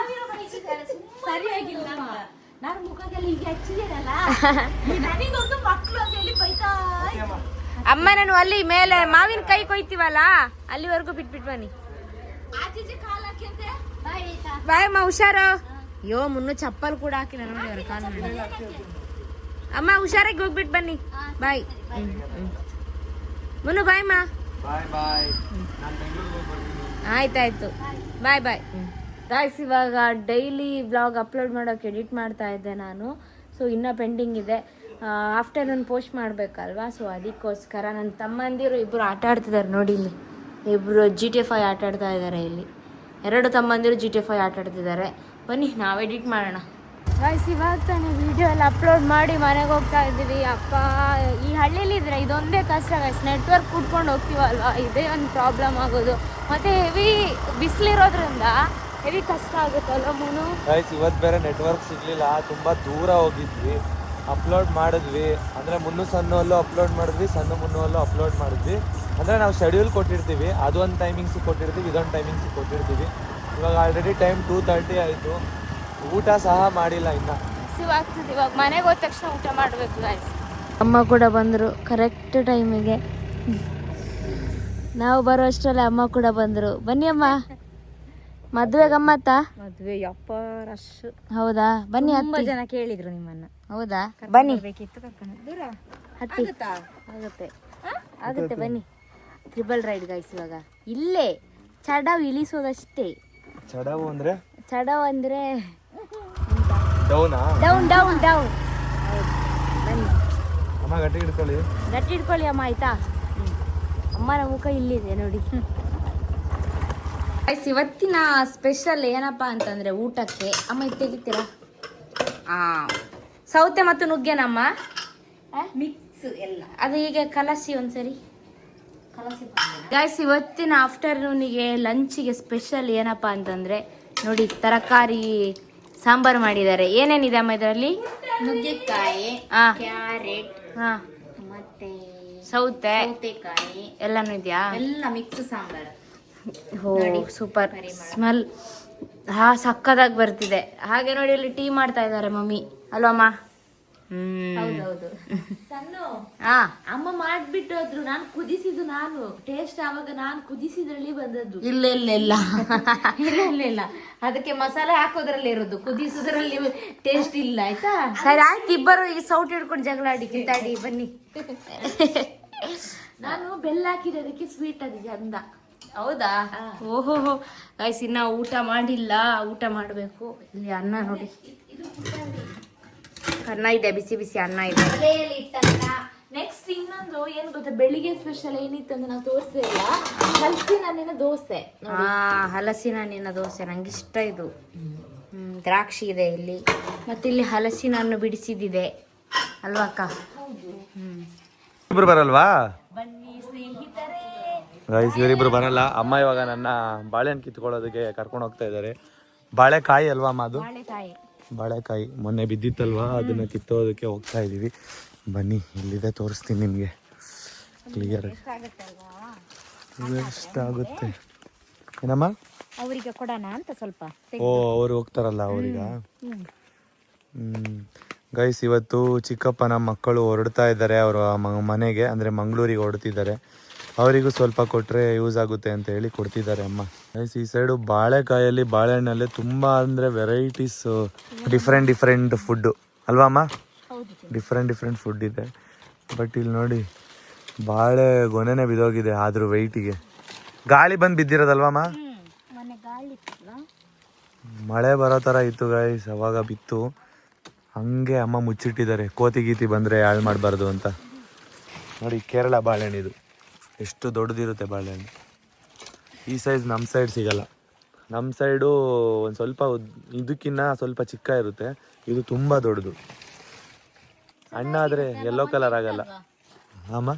ಸರಿಯಾಗಿಲ್ಲ. ನಾನು ಮುಖದಲ್ಲಿ ಹೀಗೆ ಹಚ್ಚಿದ್ದೇನಲ್ಲ, ನನಗೊಂದು ಮಕ್ಕಳು ಅಂತ ಹೇಳಿ ಬೈತಾ. ಅಮ್ಮ, ನಾನು ಅಲ್ಲಿ ಮೇಲೆ ಮಾವಿನ ಕೈ ಕೊಯ್ತೀವಲ್ಲ, ಅಲ್ಲಿವರೆಗೂ ಬಿಟ್ಬಿಟ್ ಬನ್ನಿ. ಆಚೀಚೆ ಕಾಲ್ ಹಾಕ್ಯಂತೆ. ಬಾಯ್ ಆಯ್ತಾ? ಬಾಯ್ ಅಮ್ಮ, ಹುಷಾರು. ಅಯ್ಯೋ, ಮುನ್ನು ಚಪ್ಪಲ್ ಕೂಡ ಹಾಕಿಲ್ಲ ನೋಡಿ ಅವ್ರ ಕಾಲ. ಅಮ್ಮ ಹುಷಾರಾಗಿ ಹೋಗ್ಬಿಟ್ಟು ಬನ್ನಿ. ಬಾಯ್. ಮುನ್ನು ಬಾಯ್ ಮಾ. ಬಾಯ್ ಬಾಯ್. ಆಯ್ತಾಯ್ತು, ಬಾಯ್ ಬಾಯ್. ಗಾಯ್ಸ್, ಇವಾಗ ಡೈಲಿ ಬ್ಲಾಗ್ ಅಪ್ಲೋಡ್ ಮಾಡೋಕೆ ಎಡಿಟ್ ಮಾಡ್ತಾ ಇದ್ದೆ ನಾನು. ಸೊ ಇನ್ನೂ ಪೆಂಡಿಂಗ್ ಇದೆ. ಆಫ್ಟರ್ನೂನ್ ಪೋಸ್ಟ್ ಮಾಡಬೇಕಲ್ವಾ, ಸೊ ಅದಕ್ಕೋಸ್ಕರ ನನ್ನ ತಮ್ಮಂದಿರು ಇಬ್ಬರು ಆಟ ಆಡ್ತಿದ್ದಾರೆ ನೋಡಿ. ಇಲ್ಲಿ ಇಬ್ಬರು GTA 5 ಆಟ ಆಡ್ತಾ ಇದ್ದಾರೆ. ಇಲ್ಲಿ 2 ತಮ್ಮಂದಿರು GTA 5 ಆಟ ಆಡ್ತಿದ್ದಾರೆ. ಬನ್ನಿ ನಾವು ಎಡಿಟ್ ಮಾಡೋಣ. ಗಾಯ್ಸ್, ಇವಾಗ ತಾನೇ ವಿಡಿಯೋ ಎಲ್ಲ ಅಪ್ಲೋಡ್ ಮಾಡಿ ಮನೆಗೆ ಹೋಗ್ತಾ ಇದ್ದೀವಿ. ಅಪ್ಪ, ಈ ಹಳ್ಳಿಲಿ ಇದ್ರೆ ಇದೊಂದೇ ಕಷ್ಟ ಗಾಯ್ಸ್, ನೆಟ್ವರ್ಕ್ ಕುಟ್ಕೊಂಡು ಹೋಗ್ತೀವಲ್ವ, ಇದೇ ಒಂದು ಪ್ರಾಬ್ಲಮ್ ಆಗೋದು. ಮತ್ತು ಹೆವಿ ಬಿಸಿಲಿರೋದ್ರಿಂದ ಹೆವಿ ಕಷ್ಟ ಆಗುತ್ತಲ್ವ ಮೂನು. ಗೈಸ್, ಇವತ್ತು ಬೇರೆ ನೆಟ್ವರ್ಕ್ ಸಿಗಲಿಲ್ಲ, ತುಂಬ ದೂರ ಹೋಗಿದ್ವಿ. ಅಪ್ಲೋಡ್ ಮಾಡಿದ್ವಿ, ಅಂದರೆ ಮುನ್ನು ಸಣ್ಣಲ್ಲೂ ಅಪ್ಲೋಡ್ ಮಾಡಿದ್ವಿ, ಸಣ್ಣ ಮುನ್ನಲ್ಲೂ ಅಪ್ಲೋಡ್ ಮಾಡಿದ್ವಿ. ಅಂದರೆ ನಾವು ಶೆಡ್ಯೂಲ್ ಕೊಟ್ಟಿರ್ತೀವಿ, ಅದೊಂದು ಟೈಮಿಂಗ್ಸ್ ಕೊಟ್ಟಿರ್ತೀವಿ, ಇದೊಂದು ಟೈಮಿಂಗ್ಸ್ ಕೊಟ್ಟಿರ್ತೀವಿ. ಇವಾಗ ಆಲ್ರೆಡಿ ಟೈಮ್ 2:30 ಆಯಿತು, ಊಟ ಸಹ ಮಾಡಿಲ್ಲ ಇನ್ನು. ಆಗ್ತದೆ. ಇವಾಗ ಮನೆಗೆ ಹೋದ ತಕ್ಷಣ ಊಟ ಮಾಡಬೇಕು ಗಾಯ್ಸ್. ಅಮ್ಮ ಕೂಡ ಬಂದರು ಕರೆಕ್ಟ್ ಟೈಮಿಗೆ. ನಾವು ಬರೋ ಅಷ್ಟರಲ್ಲೇ ಅಮ್ಮ ಕೂಡ ಬಂದರು. ಬನ್ನಿ ಅಮ್ಮ, ಮದುವೆ ಗಮ್ಮತ್ತ? ಮದುವೆ ಯಪ್ಪ ರಶ್. ಹೌದಾ? ಬನ್ನಿ. ತುಂಬಾ ಜನ ಕೇಳಿದ್ರು ನಿಮ್ಮನ್ನ. ಹೌದಾ? ಬನ್ನಿ, ಬೇಕಿತ್ತು ಕರ್ಕೊಂಡು. ದೂರ ಹತ್ತಿ. ಆಗುತ್ತೆ ಬನ್ನಿ. Triple ride guys. ಇವಾಗ ಇಲ್ಲೇ ಚಡವ್ ಇಳಿಸೋದಷ್ಟೇ. ಚಡವು ಅಂದರೆ? ಚಡವ್ ಅಂದರೆ ಡೌನಾ? Down down down. ಬನ್ನಿ ಅಮ್ಮ, ಗಟ್ಟಿ ಹಿಡ್ಕೊಳ್ಳಿ. ಗಟ್ಟಿ ಹಿಡ್ಕೊಳ್ಳಿ ಅಮ್ಮ, ಆಯ್ತಾ? ಅಮ್ಮನ ಮುಖ ಇಲ್ಲಿದೆ ನೋಡಿ. ಗೈಸ್, ಇವತ್ತಿನ ಸ್ಪೆಷಲ್ ಏನಪ್ಪ ಅಂತಂದರೆ ಊಟಕ್ಕೆ, ಅಮ್ಮ ಇದು ತೆಗಿತೀರಾ? ಸೌತೆ ಮತ್ತು ನುಗ್ಗೆನಮ್ಮ ಮಿಕ್ಸ್ ಎಲ್ಲ. ಅದು ಹೀಗೆ ಕಲಸಿ ಒಂದ್ಸರಿ. ಗೈಸ್, ಇವತ್ತಿನ ಆಫ್ಟರ್ನೂನಿಗೆ ಲಂಚಿಗೆ ಸ್ಪೆಷಲ್ ಏನಪ್ಪ ಅಂತಂದರೆ ನೋಡಿ, ತರಕಾರಿ ಸಾಂಬಾರು ಮಾಡಿದ್ದಾರೆ. ಏನೇನಿದೆ ಅಮ್ಮ ಇದರಲ್ಲಿ? ನುಗ್ಗೆಕಾಯಿ, ಹಾಂ, ಕ್ಯಾರೆಟ್, ಹಾಂ, ಮತ್ತೆ ಸೌತೆಕಾಯಿ ಎಲ್ಲನೂ ಇದೆಯಾ? ಎಲ್ಲ ಮಿಕ್ಸ್ ಸಾಂಬಾರು. ಹೋ, ಸೂಪರ್ ಸ್ಮೆಲ್. ಹಾ, ಸಕ್ಕದಾಗಿ ಬರ್ತಿದೆ. ಹಾಗೆ ನೋಡಿ, ಇಲ್ಲಿ ಟೀ ಮಾಡ್ತಾ ಇದ್ದಾರೆ ಮಮ್ಮಿ, ಅಲ್ವಮ್ಮ? ಹೌದೌದು. ಸಣ್ಣ ಹಾ ಅಮ್ಮ ಮಾಡ್ಬಿಟ್ಟು ಹೋದ್ರು, ನಾನು ಕುದಿಸಿದ್ದು ನಾನು ಟೇಸ್ಟ್ ಆವಾಗ ನಾನು ಕುದಿಸಿದ್ರಲ್ಲಿ ಬಂದದ್ದು. ಇಲ್ಲ ಇಲ್ಲ ಇಲ್ಲ ಇಲ್ಲ ಇಲ್ಲ ಇಲ್ಲ, ಅದಕ್ಕೆ ಮಸಾಲೆ ಹಾಕೋದ್ರಲ್ಲಿ ಇರೋದು, ಕುದಿಸೋದ್ರಲ್ಲಿ ಟೇಸ್ಟ್ ಇಲ್ಲ. ಆಯ್ತಾ? ಸರಿ ಆಯ್ತು, ಇಬ್ಬರು ಈಗ ಸೌಟ್ ಹಿಡ್ಕೊಂಡು ಜಗಳ ಆಡಿ ಕಿತ್ತಾಡಿ ಬನ್ನಿ. ನಾನು ಬೆಲ್ಲ ಹಾಕಿರೋದಕ್ಕೆ ಸ್ವೀಟ್ ಅದು ಚಂದ. ಹೌದಾ? ಓಹೋ ಗೈಸ್, ಇನ್ನ ಊಟ ಮಾಡಿಲ್ಲ, ಊಟ ಮಾಡಬೇಕು. ಇಲ್ಲಿ ಅನ್ನ ನೋಡಿ, ಅನ್ನ ಇದೆ, ಬಿಸಿ ಬಿಸಿ ಅನ್ನ ಇದೆ. ನೆಕ್ಸ್ಟ್ ಇನ್ನೊಂದು ಏನ್ ಗೊತ್ತಾ, ಬೆಳಿಗ್ಗೆ ಸ್ಪೆಷಲ್ ಏನಿತ್ತು ಅಂತ ನಾವು ತೋರಿಸೇ ಇಲ್ಲ, ಹಲಸಿನ ಹಣ್ಣಿನ ದೋಸೆ. ಹಲಸಿನ ಹಣ್ಣಿನ ದೋಸೆ ನಂಗೆ ಇಷ್ಟ ಇದು. ದ್ರಾಕ್ಷಿ ಇದೆ ಇಲ್ಲಿ, ಮತ್ತೆ ಇಲ್ಲಿ ಹಲಸಿನ ಹಣ್ಣು ಬಿಡಿಸಿದಿದೆ ಅಲ್ವಾ ಅಕ್ಕ? ಇಬ್ರು ಬರಲ್ವಾ? ಬನ್ನಿ ಸ್ನೇಹಿತರೆ. ಗೈಸ್ ಇವರಿಬ್ರು ಬರಲ್ಲ. ಅಮ್ಮ ಇವಾಗ ನನ್ನ ಬಾಳೆಹಣ್ಣು ಕಿತ್ಕೊಳ್ಳೋದಕ್ಕೆ ಕರ್ಕೊಂಡು ಹೋಗ್ತಾ ಇದ್ದಾರೆ. ಬಾಳೆಕಾಯಿ ಅಲ್ವಾ ಅಮ್ಮ? ಅದು ಬಾಳೆಕಾಯಿ. ಬಾಳೆಕಾಯಿ ಮೊನ್ನೆ ಬಿದ್ದಿತ್ತಲ್ವಾ, ಅದನ್ನ ಕಿತ್ತೋದಕ್ಕೆ ಹೋಗ್ತಾ ಇದೀವಿ. ಬನ್ನಿ, ಇಲ್ಲಿದೆ, ತೋರಿಸ್ತೀನಿ ನಿಮಗೆ ಕ್ಲಿಯರ್. ಎಷ್ಟಾಗುತ್ತೆ ಏನಮ್ಮ? ಅವರಿಗೆ ಕೊಡೋಣ ಅಂತ ಸ್ವಲ್ಪ. ಓ, ಅವರು ಹೋಗ್ತಾರಲ್ಲ ಅವರಿಗ. ಗೈಸ್ ಇವತ್ತು ಚಿಕ್ಕಪ್ಪನ ಮಕ್ಕಳು ಹೊರಡ್ತಾ ಇದ್ದಾರೆ ಅವರ ಮನೆಗೆ, ಅಂದರೆ ಮಂಗಳೂರಿಗೆ ಹೊರಡ್ತಿದ್ದಾರೆ. ಅವರಿಗೂ ಸ್ವಲ್ಪ ಕೊಟ್ಟರೆ ಯೂಸ್ ಆಗುತ್ತೆ ಅಂತ ಹೇಳಿ ಕೊಡ್ತಿದ್ದಾರೆ ಅಮ್ಮ. ಗೈಸ್ ಈ ಸೈಡು ಬಾಳೆಕಾಯಲ್ಲಿ, ಬಾಳೆಹಣ್ಣಲ್ಲಿ ತುಂಬ ಅಂದರೆ ವೆರೈಟೀಸ್, ಡಿಫ್ರೆಂಟ್ ಫುಡ್ಡು ಅಲ್ವಾ ಅಮ್ಮ? ಡಿಫ್ರೆಂಟ್ ಫುಡ್ ಇದೆ. ಬಟ್ ಇಲ್ಲಿ ನೋಡಿ, ಬಾಳೆ ಗೊನೆನೇ ಬಿದ್ದೋಗಿದೆ ಆದ್ರೂ ವೆಯ್ಟಿಗೆ. ಗಾಳಿ ಬಂದು ಬಿದ್ದಿರೋದಲ್ವಮ್ಮ? ಮಳೆ ಬರೋ ಥರ ಇತ್ತು ಗೈಸ್, ಅವಾಗ ಬಿತ್ತು. ಹಂಗೆ ಅಮ್ಮ ಮುಚ್ಚಿಟ್ಟಿದ್ದಾರೆ, ಕೋತಿ ಗೀತಿ ಬಂದರೆ ಹಾಳು ಮಾಡಬಾರ್ದು ಅಂತ. ನೋಡಿ ಕೇರಳ ಬಾಳೆಹಣ್ಣು ಇದು, ಎಷ್ಟು ದೊಡ್ಡದಿರುತ್ತೆ ಬಾಳೆಹಣ್ಣು. ಈ ಸೈಜ್ ನಮ್ಮ ಸೈಡ್ ಸಿಗಲ್ಲ. ನಮ್ಮ ಸೈಡು ಒಂದು ಸ್ವಲ್ಪ ಇದಕ್ಕಿನ್ನ ಸ್ವಲ್ಪ ಚಿಕ್ಕ ಇರುತ್ತೆ, ಇದು ತುಂಬ ದೊಡ್ಡದು. ಹಣ್ಣಾದರೆ ಯೆಲ್ಲೋ ಕಲರ್ ಆಗಲ್ಲ ಅಮ್ಮ.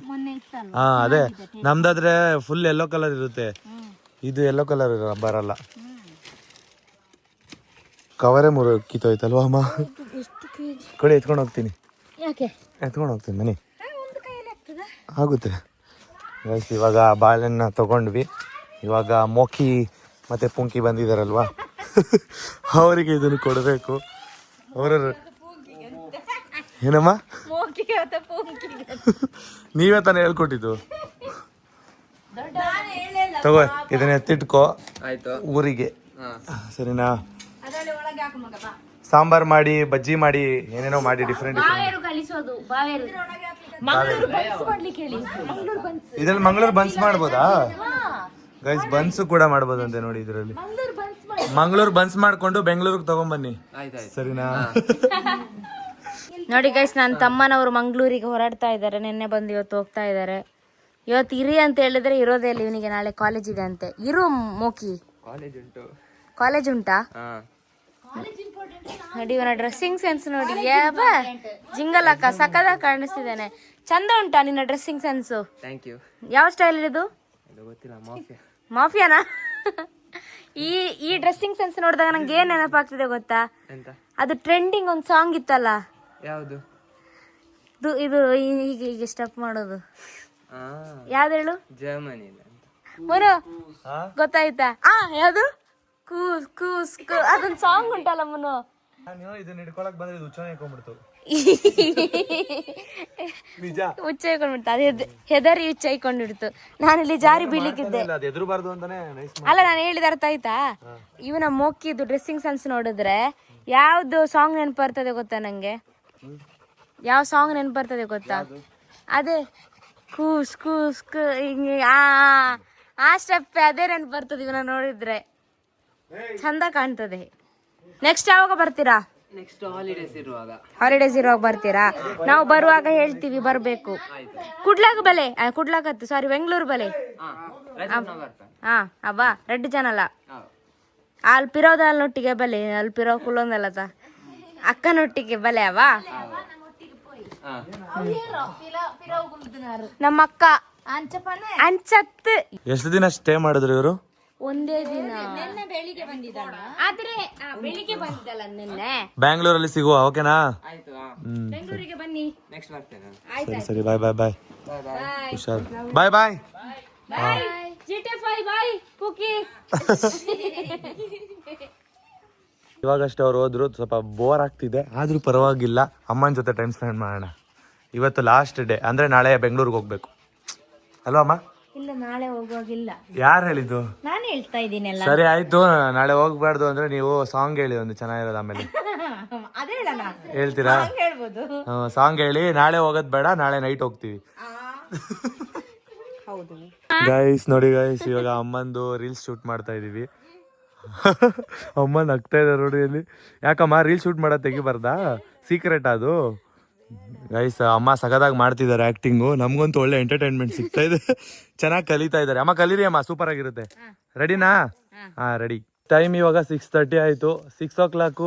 ಹಾಂ ಅದೇ, ನಮ್ದಾದ್ರೆ ಫುಲ್ ಯೆಲ್ಲೋ ಕಲರ್ ಇರುತ್ತೆ, ಇದು ಯೆಲ್ಲೋ ಕಲರ್ ಬರಲ್ಲ. ಕವರೇ ಕಿತ್ತೋಯ್ತಲ್ವಾ ಅಮ್ಮ? ಕಡೆ ಎತ್ಕೊಂಡು ಹೋಗ್ತೀನಿ, ಎತ್ಕೊಂಡು ಹೋಗ್ತೀನಿ ಮನೆ ಆಗುತ್ತೆ. ಗೈಸ್ ಇವಾಗ ಬಾಳೆಹಣ್ಣ ತಗೊಂಡ್ವಿ. ಇವಾಗ ಮೋಕಿ ಮತ್ತೆ ಪುಂಕಿ ಬಂದಿದ್ದಾರಲ್ವಾ, ಅವರಿಗೆ ಇದನ್ನು ಕೊಡಬೇಕು. ಅವರ ಏನಮ್ಮ ನೀವೇ ತಾನೇ ಹೇಳ್ಕೊಟ್ಟಿದ್ದು. ತಗೋ ಇದನ್ನ ಎತ್ತಿಟ್ಕೋ ಊರಿಗೆ, ಸರಿನಾ? ಸಾಂಬಾರ್ ಮಾಡಿ, ಬಜ್ಜಿ ಮಾಡಿ, ಏನೇನೋ ಮಾಡಿ ಡಿಫ್ರೆಂಟ್ ಇದ್ರಲ್ಲಿ ಮಂಗಳೂರು ಬನ್ಸ್ ಮಾಡ್ಬೋದಾ ಗೈಸ್? ಬನ್ಸ್ ಕೂಡ ಮಾಡ್ಬೋದಂತೆ ನೋಡಿ ಇದರಲ್ಲಿ. ಮಂಗಳೂರು ಬನ್ಸ್ ಮಾಡ್ಕೊಂಡು ಬೆಂಗಳೂರಿಗೆ ತಗೊಂಬನ್ನಿ, ಸರಿನಾ? ನೋಡಿ ಗೈಸ್, ನನ್ನ ತಮ್ಮನವರು ಮಂಗಳೂರಿಗೆ ಹೊರಡ್ತಾ ಇದ್ದಾರೆ. ನಿನ್ನೆ ಬಂದು ಇವತ್ತು ಹೋಗ್ತಾ ಇದ್ದಾರೆ. ಇವತ್ತು ಇರಿ ಅಂತ ಹೇಳಿದ್ರೆ ಇರೋದೇ ಇಲ್ಲ, ಇವನಿಗೆ ನಾಳೆ ಕಾಲೇಜ್ ಇದೆ ಅಂತೆ. ಇರು ಮೋಕಿ, ಕಾಲೇಜ್ ಉಂಟಾ? ನೋಡಿ ಇವನ ಡ್ರೆಸ್ಸಿಂಗ್ ಸೆನ್ಸ್ ನೋಡಿ, ಜಿಂಗಲ್ ಅಕ್ಕ ಸಕ್ಕದಾಗ ಕಾಣಿಸ್ತಿದ್ದಾನೆ. ಚಂದ ಉಂಟಾ ನಿನ್ನ ಡ್ರೆಸ್ಸಿಂಗ್ ಸೆನ್ಸು? ಯಾವ ಸ್ಟೈಲ್ ಇದು? ಮಾಫಿಯಾನಾ? ಈ ಡ್ರೆಸ್ಸಿಂಗ್ ಸೆನ್ಸ್ ನೋಡಿದಾಗ ನಂಗೆ ಏನ್ ನೆನಪಾಗ್ತಿದೆ ಗೊತ್ತಾ? ಅದು ಟ್ರೆಂಡಿಂಗ್ ಒಂದು ಸಾಂಗ್ ಇತ್ತಲ್ಲ, ಯಾವುದು ಇದು ಹೀಗೆ ಸ್ಟೆಪ್ ಮಾಡೋದು, ಯಾವ್ದು ಹೇಳು? ಜರ್ಮನಿ ಮುರು ಗೊತ್ತಾಯ್ತಾ? ಯಾವ್ದು? ಕೂಸ್ ಕೂಸ್ ಅದೊಂದು ಸಾಂಗ್ ಉಂಟಲ್ಲ ಮುನು. ಇದನ್ನ ಹಿಡ್ಕೊಳಕ್ ಬಂದ್ರೆ ಇದು ಹುಚ್ಚ ಇಟ್ಕೊಂಡ್ಬಿಡ್ತು. ಹುಚ್ಚ ಇಟ್ಕೊಂಡ್ಬಿಡ್ತು, ಅದು ಹೆದರಿ ಹುಚ್ಚ ಇಟ್ಕೊಂಡಿಡ್ತು. ನಾನಿಲ್ಲಿ ಜಾರಿ ಬೀಳಿಕ್ಕಿದ್ದೆ. ಅಲ್ಲ, ನಾನು ಹೇಳಿದ ಅರ್ಥ ಆಯ್ತಾ? ಇವನ ಮೋಕಿದು ಡ್ರೆಸ್ಸಿಂಗ್ ಸೆನ್ಸ್ ನೋಡಿದ್ರೆ ಯಾವ್ದು ಸಾಂಗ್ ನೆನಪು ಬರ್ತದೆ ಗೊತ್ತಾ ನಂಗೆ? ಯಾವ ಸಾಂಗ್ ನೆನಪು ಬರ್ತದೆ ಗೊತ್ತಾ? ಅದೇ ಕೂಸ್ ಕೂಸ್ ಹಿಂಗೆ ಆ ಸ್ಟೆಪ್ ಅದೇ ನೆನಪು ಬರ್ತದೆ ಇವನ ನೋಡಿದ್ರೆ. ಚಂದ ಕಾಣ್ತದೆ. ನೆಕ್ಸ್ಟ್ ಯಾವಾಗ ಬರ್ತೀರಾ? ನೆಕ್ಸ್ಟ್ ಹಾಲಿಡೇಸ್ ಇರುವಾಗ ಬರ್ತೀರಾ? ನಾವು ಬರುವಾಗ ಹೇಳ್ತೀವಿ ಬರ್ಬೇಕು. ಕುಡ್ಲಾಗ ಬಲೆ, ಕುಡ್ಲಾಗತ್ತು ಸಾರಿ ಬೆಂಗಳೂರು ಬಲೆ. ಅಬ್ಬಾ ರೆಡ್ ಜನಲ್ಲ ಅಲ್ಲಿ ಪಿರೋದಲ್ಲೊಟ್ಟಿಗೆ ಬಲೆ, ಅಲ್ಲಿ ಪಿರೋ ಕುಲ್ಲೊಂದಲ್ಲತ ಅಕ್ಕನೊಟ್ಟಿಗೆ ಬಲೆ ಅವಾ. ನಮ್ಮ ಅಕ್ಕ ಅಂಚತ್. ಎಷ್ಟು ದಿನ ಸ್ಟೇ ಮಾಡಿದ್ರು ಇವರು? ಒಂದೇ ದಿನ. ಆದ್ರೆ ಬೆಳಿಗ್ಗೆ ಬಂದಿದ್ದಲ್ಲ ನಿನ್ನೆ. ಬ್ಯಾಂಗ್ಳೂರಲ್ಲಿ ಸಿಗುವ, ಓಕೆನಾ? ಬೆಂಗಳೂರಿಗೆ ಬನ್ನಿ. ಸರಿ ಸರಿ, ಬಾಯ್ ಬಾಯ್ ಬಾಯ್, ಹುಷಾರ್, ಬಾಯ್ ಬಾಯ್ ಬಾಯ್ GTA5 ಬಾಯ್ ಪುಕಿ. ಇವಾಗಷ್ಟೇ ಅವ್ರು ಹೋದ್ರು, ಸ್ವಲ್ಪ ಬೋರ್ ಆಗ್ತಿದೆ, ಆದ್ರೂ ಪರವಾಗಿಲ್ಲ, ಅಮ್ಮನ ಜೊತೆ ಟೈಮ್ ಸ್ಪೆಂಡ್ ಮಾಡೋಣ. ಇವತ್ತು ಲಾಸ್ಟ್ ಡೇ, ಅಂದ್ರೆ ನಾಳೆ ಬೆಂಗಳೂರಿಗೆ ಹೋಗ್ಬೇಕು ಅಲ್ವಾ ಅಮ್ಮ? ಇಲ್ಲ, ನಾಳೆ ಹೋಗುವಾಗಿಲ್ಲ. ಯಾರು ಹೇಳಿದ್ದು? ನಾನು ಹೇಳ್ತಾ ಇದ್ದೀನಲ್ಲ. ಸರಿ ಆಯ್ತು, ನಾಳೆ ಹೋಗ್ಬಾರ್ದು ಅಂದ್ರೆ ನೀವು ಸಾಂಗ್ ಹೇಳಿ ಒಂದು ಚೆನ್ನಾಗಿರೋದು. ಆಮೇಲೆ ಅದೇ ಹೇಳೋಣ, ಹೇಳ್ತೀರಾ? ಹೇಳ್ಬೋದು. ಸಾಂಗ್ ಹೇಳಿ. ನಾಳೆ ಹೋಗೋದ್ ಬೇಡ, ನಾಳೆ ನೈಟ್ ಹೋಗ್ತೀವಿ. ಹೌದು ಗೈಸ್ ನೋಡಿ ಗೈಸ್, ಇವಾಗ ಅಮ್ಮಂದು ರೀಲ್ಸ್ ಶೂಟ್ ಮಾಡ್ತಾ ಇದೀವಿ. ಅಮ್ಮ ನಗ್ತಾ ಇದ್ದಾರೆ ನೋಡಿ ಅಲ್ಲಿ. ಯಾಕಮ್ಮ ರೀಲ್ ಶೂಟ್ ಮಾಡೋದು ತೆಗಿಬಾರ್ದಾ? ಸೀಕ್ರೆಟ್ ಅದು ಗೈಸ್. ಅಮ್ಮ ಸಗದಾಗಿ ಮಾಡ್ತಿದ್ದಾರೆ ಆಕ್ಟಿಂಗು. ನಮ್ಗಂತೂ ಒಳ್ಳೆ ಎಂಟರ್ಟೈನ್ಮೆಂಟ್ ಸಿಗ್ತಾ ಇದೆ. ಚೆನ್ನಾಗಿ ಕಲಿತಾ ಇದ್ದಾರೆ. ಅಮ್ಮ ಕಲೀರಿ ಅಮ್ಮ, ಸೂಪರ್ ಆಗಿರುತ್ತೆ. ರೆಡಿನಾ? ಹಾ ರೆಡಿ. ಟೈಮ್ ಇವಾಗ 6:30 ಆಯಿತು. 6 o'clock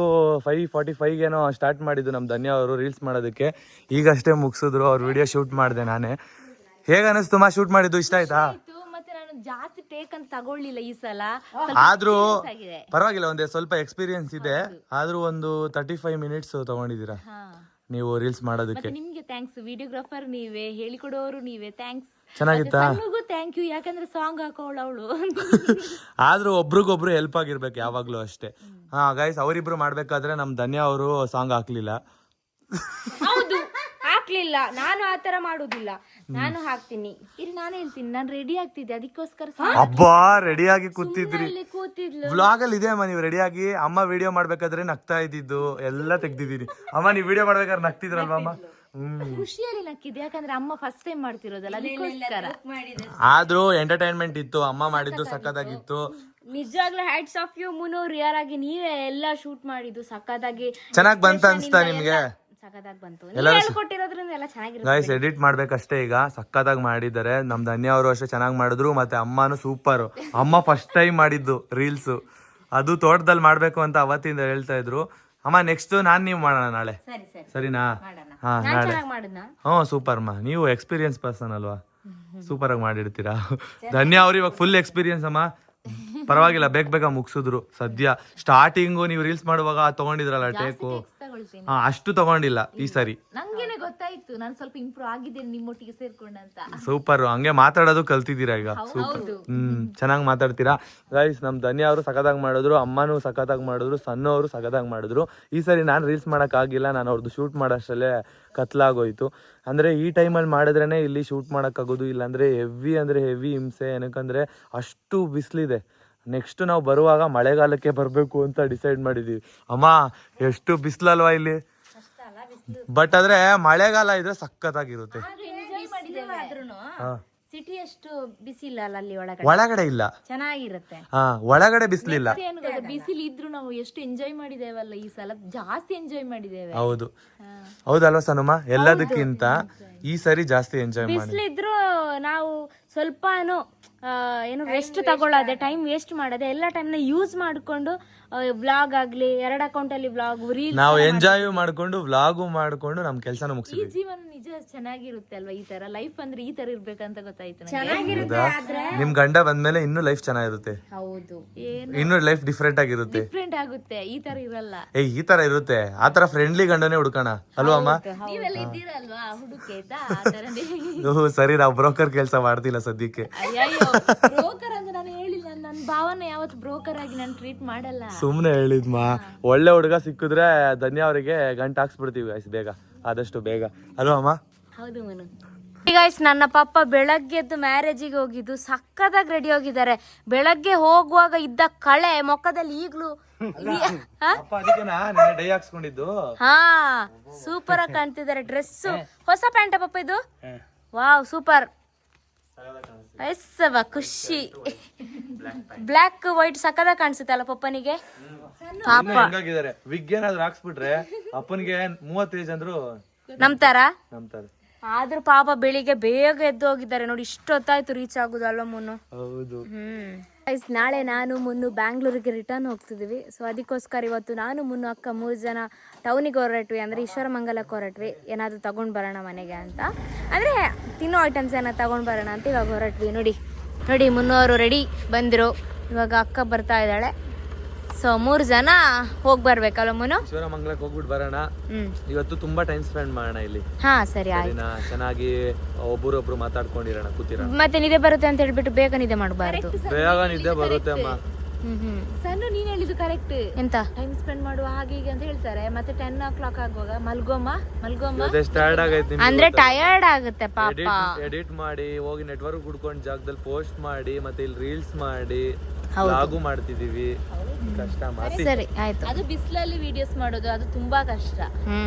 5:45 ಸ್ಟಾರ್ಟ್ ಮಾಡಿದ್ದು ನಮ್ಮ ಧನ್ಯ ಅವರು ರೀಲ್ಸ್ ಮಾಡೋದಕ್ಕೆ. ಈಗಷ್ಟೇ ಮುಗಿಸಿದ್ರು. ಅವ್ರ ವಿಡಿಯೋ ಶೂಟ್ ಮಾಡಿದೆ ನಾನೇ. ಹೇಗೆ ಅನಿಸ್ತು ಮಾ ಶೂಟ್ ಮಾಡಿದ್ದು? ಇಷ್ಟ ಆಯ್ತಾ? ಮತ್ತೆ ನಾನು ಜಾಸ್ತಿ ಟೇಕ್ ಅಂತ ತಗೊಳ್ಳಿಲ್ಲ ಈ ಸಲ. ಆದ್ರೂ ಪರವಾಗಿಲ್ಲ, ಒಂದೇ ಸ್ವಲ್ಪ ಎಕ್ಸ್ಪೀರಿಯನ್ಸ್ ಇದೆ. ಆದ್ರೂ ಒಂದು 35 minutes ತಗೊಂಡಿದ್ದೀರಾ ನೀವು ರೀಲ್ಸ್ ಮಾಡೋದಕ್ಕೆ. ನಿಮ್ಗೆ ಥ್ಯಾಂಕ್ಸ್, ವಿಡಿಯೋಗ್ರಾಫರ್ ನೀವೇ, ಹೇಳಿಕೊಡೋರು ನೀವೇ. ಥ್ಯಾಂಕ್ಸ್. ಚೆನ್ನಾಗಿತ್ತಾ? ಥ್ಯಾಂಕ್ ಯು, ಯಾಕಂದ್ರೆ ಸಾಂಗ್ ಹಾಕೋಳು ಅವಳು. ಆದ್ರೂ ಒಬ್ರಿಗೊಬ್ರು ಹೆಲ್ಪ್ ಆಗಿರ್ಬೇಕು ಯಾವಾಗ್ಲೂ ಅಷ್ಟೇ. ಹಾ ಗೈಸ್, ಅವರಿಬ್ರು ಮಾಡ್ಬೇಕಾದ್ರೆ ನಮ್ ಧನ್ಯ ಅವರು ಸಾಂಗ್ ಹಾಕ್ಲಿಲ್ಲ. ಹೌದು, ಹಾಕ್ಲಿಲ್ಲ. ನಾನು ಆತರ ಮಾಡುದಿಲ್ಲ, ನಾನು ಹಾಕ್ತೀನಿ. ಇಲ್ಲಿ ನಾನು ಹೇಳ್ತೀನಿ, ನಾನು ರೆಡಿ ಆಗ್ತಿದ್ದೆ, ಅದಕ್ಕೋಸ್ಕರ ಹಬ್ಬಾ ರೆಡಿಯಾಗಿ ಕೂತಿದ್ರಿ. ಕೂತಿದ್ಲು. ವ್ಲಾಗ್ ಅಲ್ಲಿ ಇದೆ ಅಮ್ಮ, ನೀವು ರೆಡಿಯಾಗಿ. ಅಮ್ಮ ವಿಡಿಯೋ ಮಾಡ್ಬೇಕಾದ್ರೆ ನಗ್ತಾ ಇದ್ದಿದ್ದು ಎಲ್ಲ ತೆಗ್ದಿದ್ದೀನಿ. ಅಮ್ಮ ನೀವು ವಿಡಿಯೋ ಮಾಡ್ಬೇಕಾದ್ರೆ ನಗ್ತಿದ್ರಲ್ವಾ ಅಮ್ಮ? ಖುಷಿಯಲ್ಲಿ ನಕ್ಕಿದ್ದೆ, ಯಾಕಂದ್ರೆ ಅಮ್ಮ ಫಸ್ಟ್ ಟೈಮ್ ಮಾಡ್ತಿರೋದಲ್ಲ, ಅದಕ್ಕೋಸ್ಕರ. ಆದ್ರೂ ಎಂಟರ್ಟೈನ್ಮೆಂಟ್ ಇತ್ತು. ಅಮ್ಮ ಮಾಡಿದ್ದು ಸಖತ್ತಾಗಿತ್ತು. ನಿಜವಾಗ್ಲೂ ಹ್ಯಾಟ್ಸ್ ಆಫ್ ಯು ಮುನು, ರಿಯಲ್ ಆಗಿ ನೀವೇ ಎಲ್ಲ ಶೂಟ್ ಮಾಡಿದ್ದು ಸಖತ್ತಾಗಿ. ಚೆನ್ನಾಗ್ ಬಂತ ಅನ್ಸ್ತಾ ನಿಮ್ಗೆ? ಸಖತ್ತಾಗಿ ಬಂತು. ನೀವು ಹೇಳ್ಕೊಟ್ಟಿರೋದ್ರಿಂದ ಎಲ್ಲ ಚೆನ್ನಾಗಿರುತ್ತೆ. ಗೈಸ್ ಎಡಿಟ್ ಮಾಡ್ಬೇಕಷ್ಟೇ ಈಗ. ಸಖತ್ತಾಗಿ ಮಾಡಿದ್ದಾರೆ. ನಮ್ ಧನ್ಯ ಅವರು ಅಷ್ಟೇ ಚೆನ್ನಾಗಿ ಮಾಡಿದ್ರು. ಮತ್ತೆ ಅಮ್ಮನು ಸೂಪರ್. ಅಮ್ಮ ಫಸ್ಟ್ ಟೈಮ್ ಮಾಡಿದ್ದು ರೀಲ್ಸ್, ಅದು ತೋಟದಲ್ಲಿ ಮಾಡ್ಬೇಕು ಅಂತ ಅವತ್ತಿಂದ ಹೇಳ್ತಾ ಇದ್ರು. ಅಮ್ಮ ನೆಕ್ಸ್ಟ್ ನಾನ್ ನೀವು ಮಾಡೋಣ ನಾಳೆ, ಸರಿನಾ? ಹಾ ನಾಳೆ. ಹ್ಞೂ ಸೂಪರ್ ಅಮ್ಮ, ನೀವು ಎಕ್ಸ್ಪೀರಿಯನ್ಸ್ ಪರ್ಸನ್ ಅಲ್ವಾ, ಸೂಪರ್ ಆಗಿ ಮಾಡಿರ್ತೀರಾ. ಧನ್ಯ ಅವ್ರು ಇವಾಗ ಫುಲ್ ಎಕ್ಸ್ಪೀರಿಯನ್ಸ್ ಅಮ್ಮ. ಪರವಾಗಿಲ್ಲ, ಬೇಗ ಮುಗಿಸಿದ್ರು. ಸದ್ಯ ಸ್ಟಾರ್ಟಿಂಗು ನೀವು ರೀಲ್ಸ್ ಮಾಡುವಾಗ ತಗೊಂಡಿದ್ರಲ್ಲ ಟೇಕು, ಅಷ್ಟು ತಗೊಂಡಿಲ್ಲ ಈ ಸರಿ. ನಂಗೇನೆ ಗೊತ್ತಾಯ್ತು, ನಾನು ಸ್ವಲ್ಪ ಇಂಪ್ರೂವ್ ಆಗಿದ್ದೇನೆ ನಿಮ್ಮೊಟ್ಟಿಗೆ ಸೇರ್ಕೊಂಡಂತ. ಸೂಪರ್. ಹಂಗೆ ಮಾತಾಡೋದು ಕಲ್ತಿದ್ದೀರಾ ಈಗ. ಸೂಪರ್. ಚೆನ್ನಾಗಿ ಮಾತಾಡ್ತೀರಾ ಗೈಸ್. ನಮ್ ಧನ್ಯ ಅವರು ಸಖತ್ತಾಗಿ ಮಾಡಿದ್ರು, ಅಮ್ಮನೂ ಸಖತ್ತಾಗಿ ಮಾಡಿದ್ರು, ಸಣ್ಣ ಅವರು ಸಖತ್ತಾಗಿ ಮಾಡಿದ್ರು. ಈ ಸರಿ ನಾನು ರೀಲ್ಸ್ ಮಾಡಕ್ ಆಗಿಲ್ಲ, ನಾನು ಅವ್ರದ್ದು ಶೂಟ್ ಮಾಡೋಷ್ಟರಲ್ಲೇ ಕತ್ಲಾಗೋಯ್ತು. ಅಂದ್ರೆ ಈ ಟೈಮಲ್ಲಿ ಮಾಡಿದ್ರೇನೆ ಇಲ್ಲಿ ಶೂಟ್ ಮಾಡೋಕ್ಕಾಗೋದು. ಇಲ್ಲಾಂದ್ರೆ ಹೆವಿ ಹಿಂಸೆ. ಏನಕ್ಕಂದ್ರೆ ಅಷ್ಟು ಬಿಸಿಲಿದೆ. ನೆಕ್ಸ್ಟ್ ನಾವು ಬರುವಾಗ ಮಳೆಗಾಲಕ್ಕೆ ಬರಬೇಕು ಅಂತ ಡಿಸೈಡ್ ಮಾಡಿದೀವಿ. ಅಮ್ಮ ಎಷ್ಟು ಬಿಸಿಲಲ್ವಾ ಇಲ್ಲಿ. ಬಟ್ ಆದ್ರೆ ಮಳೆಗಾಲ ಇದ್ರೆ ಸಖತ್ತಾಗಿರುತ್ತೆ. ಸಿಟಿ ಅಷ್ಟು ಬಿಸಿಲ್ಲ ಅಲ್ಲಿ, ಒಳಗಡೆ ಇಲ್ಲ, ಚೆನ್ನಾಗಿರುತ್ತೆ. ಒಳಗಡೆ ಬಿಸಿಲಿಲ್ಲ. ಬಿಸಿಲು ಇದ್ರು ನಾವು ಎಷ್ಟು ಎಂಜಾಯ್ ಮಾಡಿದೇವಲ್ಲ ಈ ಸಲ, ಜಾಸ್ತಿ ಎಂಜಾಯ್ ಮಾಡಿದ್ದೇವೆ. ಹೌದು ಹೌದಲ್ವಾ ಸನುಮ? ಎಲ್ಲದಕ್ಕಿಂತ ಈ ಸರಿ ಜಾಸ್ತಿ ಎಂಜಾಯ್ ಮಾಡಿ. ಬಿಸಿಲಿದ್ರು ನಾವು ಸ್ವಲ್ಪ ಏನು ರೆಸ್ಟ್ ತಗೊಳ್ಳೋದೆ, ಟೈಮ್ ವೇಸ್ಟ್ ಮಾಡೋದೆ, ಎಲ್ಲ ಟೈಮ್ನ ಯೂಸ್ ಮಾಡ್ಕೊಂಡು ವ್ಲಾಗ್ ಆಗ್ಲಿ, 2 ಅಕೌಂಟ್ ಅಲ್ಲಿ ವ್ಲಾಗ್, ರೀಲ್ಸ್ ನಾವು ಎಂಜಾಯ್ ಮಾಡ್ಕೊಂಡು ವ್ಲಾಗು ಮಾಡ್ಕೊಂಡು ನಮ್ ಕೆಲಸನ ಈ ಮುಗಿಸಿದ್ವಿ. ಜೀವನ ನಿಜ ಚೆನ್ನಾಗಿರುತ್ತೆ ಅಲ್ವಾ? ಈ ತರ ಲೈಫ್ ಅಂದ್ರೆ ಈ ತರ ಇರ್ಬೇಕಂತ ಗೊತ್ತಾಯ್ತು. ನಿಮ್ ಗಂಡ ಬಂದ್ಮೇಲೆ ಇನ್ನೂ ಲೈಫ್ ಚೆನ್ನಾಗಿರುತ್ತೆ. ಹೌದು, ಇನ್ನೂ ಲೈಫ್ ಡಿಫ್ರೆಂಟ್ ಆಗಿರುತ್ತೆ. ಡಿಫ್ರೆಂಟ್ ಆಗುತ್ತೆ, ಈ ತರ ಇರಲ್ಲ. ಈ ತರ ಇರುತ್ತೆ. ಆತರ ಫ್ರೆಂಡ್ಲಿ ಗಂಡನೇ ಹುಡ್ಕೋಣ ಅಲ್ವಾ ಅಮ್ಮ? ನೀವೆಲ್ಲ ಇದ್ದೀರಲ್ವಾ ಹುಡುಕಿ, ಆಯ್ತಾ? ಸರಿ, ನಾವು ಬ್ರೋಕರ್ ಕೆಲಸ ಮಾಡ್ತಿಲ್ಲ ಸದ್ಯಕ್ಕೆ. ಅಯ್ಯೋ, ಬ್ರೋಕರ್ ಅಂತ ನಾನು ಹೇಳಿಲ್ಲ. ನನ್ನ ಭಾವನ ಯಾವತ್ತು ಬ್ರೋಕರ್ ಆಗಿ ನಾನು ಟ್ರೀಟ್ ಮಾಡಲ್ಲ. ಸುಮ್ನೆ ಹೇಳಿದ್ಮಾ. ಒಳ್ಳೆ ಹುಡುಗ ಸಿಕ್ಕಿದ್ರೆ ಧನ್ಯ ಅವರಿಗೆ ಗಂಟು ಹಾಕ್ಸ್ಬಿಡ್ತೀವಿ ಗೈಸ್, ಬೇಗ, ಆದಷ್ಟು ಬೇಗ ಅಲ್ವಾ ಅಮ್ಮ? ಹೌದು ಮನು. ಗೈಸ್, ನನ್ನ ಪಪ್ಪ ಬೆಳಗ್ಗೆದ್ದು ಮ್ಯಾರೇಜಿಗೆ ಹೋಗಿದ್ದು, ಸಕ್ಕದಾಗಿ ರೆಡಿ ಹೋಗಿದ್ದಾರೆ. ಬೆಳಗ್ಗೆ ಹೋಗುವಾಗ ಇದ್ದ ಕಳೆ ಮೊಕ್ಕದಲ್ಲಿ ಈಗ್ಲೂ ಡೈ ಹಾಕ್ಸ್ಕೊಂಡಿದ್ದು. ಹಾ, ಸೂಪರ್ ಆಗಿ ಕಾಣ್ತಿದ್ದಾರೆ. ಡ್ರೆಸ್ ಹೊಸ ಪ್ಯಾಂಟ ಪಪ್ಪ ಇದು? Wow, super. ಖುಷಿ. ಬ್ಲ್ಯಾಕ್ ವೈಟ್ ಸಕ್ಕದಾಗಿ ಕಾಣಿಸುತ್ತೆ ಅಲ್ಲ ಪಪ್ಪನಿಗೆ. ಹೆಂಗಾಗಿದ್ದಾರೆ. ವಿಗ್ ಏನಾದ್ರು ಹಾಕ್ಸ್ಬಿಟ್ರೆ ಅಪ್ಪನಿಗೆ 30 ಏಜ್ ಅಂದ್ರು ನಂಬ್ತಾರ. ಆದ್ರೂ ಪಾಪ ಬೆಳಿಗ್ಗೆ ಬೇಗ ಎದ್ದು ಹೋಗಿದ್ದಾರೆ ನೋಡಿ. ಇಷ್ಟೊತ್ತಾಯ್ತು ರೀಚ್ ಆಗುದು ಅಲ್ವಾ ಮುನ್ನು? ಹೌದು. ನಾಳೆ ನಾನು ಮುನ್ನು ಬ್ಯಾಂಗ್ಳೂರಿಗೆ ರಿಟರ್ನ್ ಹೋಗ್ತಿದ್ವಿ. ಸೊ ಅದಕ್ಕೋಸ್ಕರ ಇವತ್ತು ನಾನು ಮುನ್ನು ಅಕ್ಕ 3 ಜನ ಟೌನಿಗೆ ಹೊರಟ್ವಿ, ಅಂದರೆ ಈಶ್ವರಮಂಗಲಕ್ಕೆ ಹೊರಟ್ವಿ. ಏನಾದರೂ ತಗೊಂಡು ಬರೋಣ ಮನೆಗೆ ಅಂತ, ಅಂದರೆ ತಿನ್ನೋ ಐಟಮ್ಸ್ ಏನಾದ್ರು ತಗೊಂಡು ಬರೋಣ ಅಂತ ಇವಾಗ ಹೊರಟ್ವಿ. ನೋಡಿ ಮುನ್ನೋರು ರೆಡಿ ಬಂದಿರೋ. ಇವಾಗ ಅಕ್ಕ ಬರ್ತಾ ಇದ್ದಾಳೆ. ಸೊ 3 ಜನ ಹೋಗಿ ಬರ್ಬೇಕಲ್ಲ ಮುನ್ನು? ಈಶ್ವರಮಂಗಲಕ್ಕೆ ಹೋಗ್ಬಿಟ್ಟು ಬರೋಣ. ಇವತ್ತು ತುಂಬಾ ಟೈಮ್ ಸ್ಪೆಂಡ್ ಮಾಡೋಣ ಇಲ್ಲಿ. ಹಾ ಸರಿ, ಆಯ್ತು. ಚೆನ್ನಾಗಿ ಒಬ್ಬರೊಬ್ರು ಮಾತಾಡ್ಕೊಂಡಿರೋಣ, ಕೂತಿರೋಣ. ಮತ್ತೆ ನಿದ್ದೆ ಬರುತ್ತೆ ಅಂತ ಹೇಳ್ಬಿಟ್ಟು ಬೇಗ ನಿದ್ದೆ ಮಾಡಬಾರ್ದು. ಬೇಗ ನಿದ್ದೆ ಬರುತ್ತೆ ಅಮ್ಮ. ಸಣ್ಣ ನೀನ್ ಹೇಳಿದ್ದು ಕರೆಕ್ಟ್. ಎಂತ ಟೈಮ್ ಸ್ಪೆಂಡ್ ಮಾಡುವ ಹಾಗೆ ಹೀಗೆ ಅಂತ ಹೇಳ್ತಾರೆ. ಮತ್ತೆ 10 o'clock ಆಗುವಾಗ ಮಲ್ಗೋಮ್ಮ ಸ್ಟಾರ್ಟ್ ಆಗೈತಿ ಅಂದ್ರೆ ಟಯರ್ಡ್ ಆಗುತ್ತೆ ಪಾಪ. ಎಡಿಟ್ ಮಾಡಿ ಹೋಗಿ ನೆಟ್ವರ್ಕ್ ಹುಡ್ಕೊಂಡ್ ಜಾಗದಲ್ಲಿ ಪೋಸ್ಟ್ ಮಾಡಿ ಮತ್ತೆ ಇಲ್ಲಿ ರೀಲ್ಸ್ ಮಾಡಿ ಲಾಗು ಮಾಡ್ತಿದೀವಿ. ಕಷ್ಟ ಮಾತಿ. ಸರಿ ಆಯ್ತು. ಅದು ಬಿಸಿಲಲ್ಲಿ ವಿಡಿಯೋಸ್ ಮಾಡೋದು ಅದು ತುಂಬಾ ಕಷ್ಟ.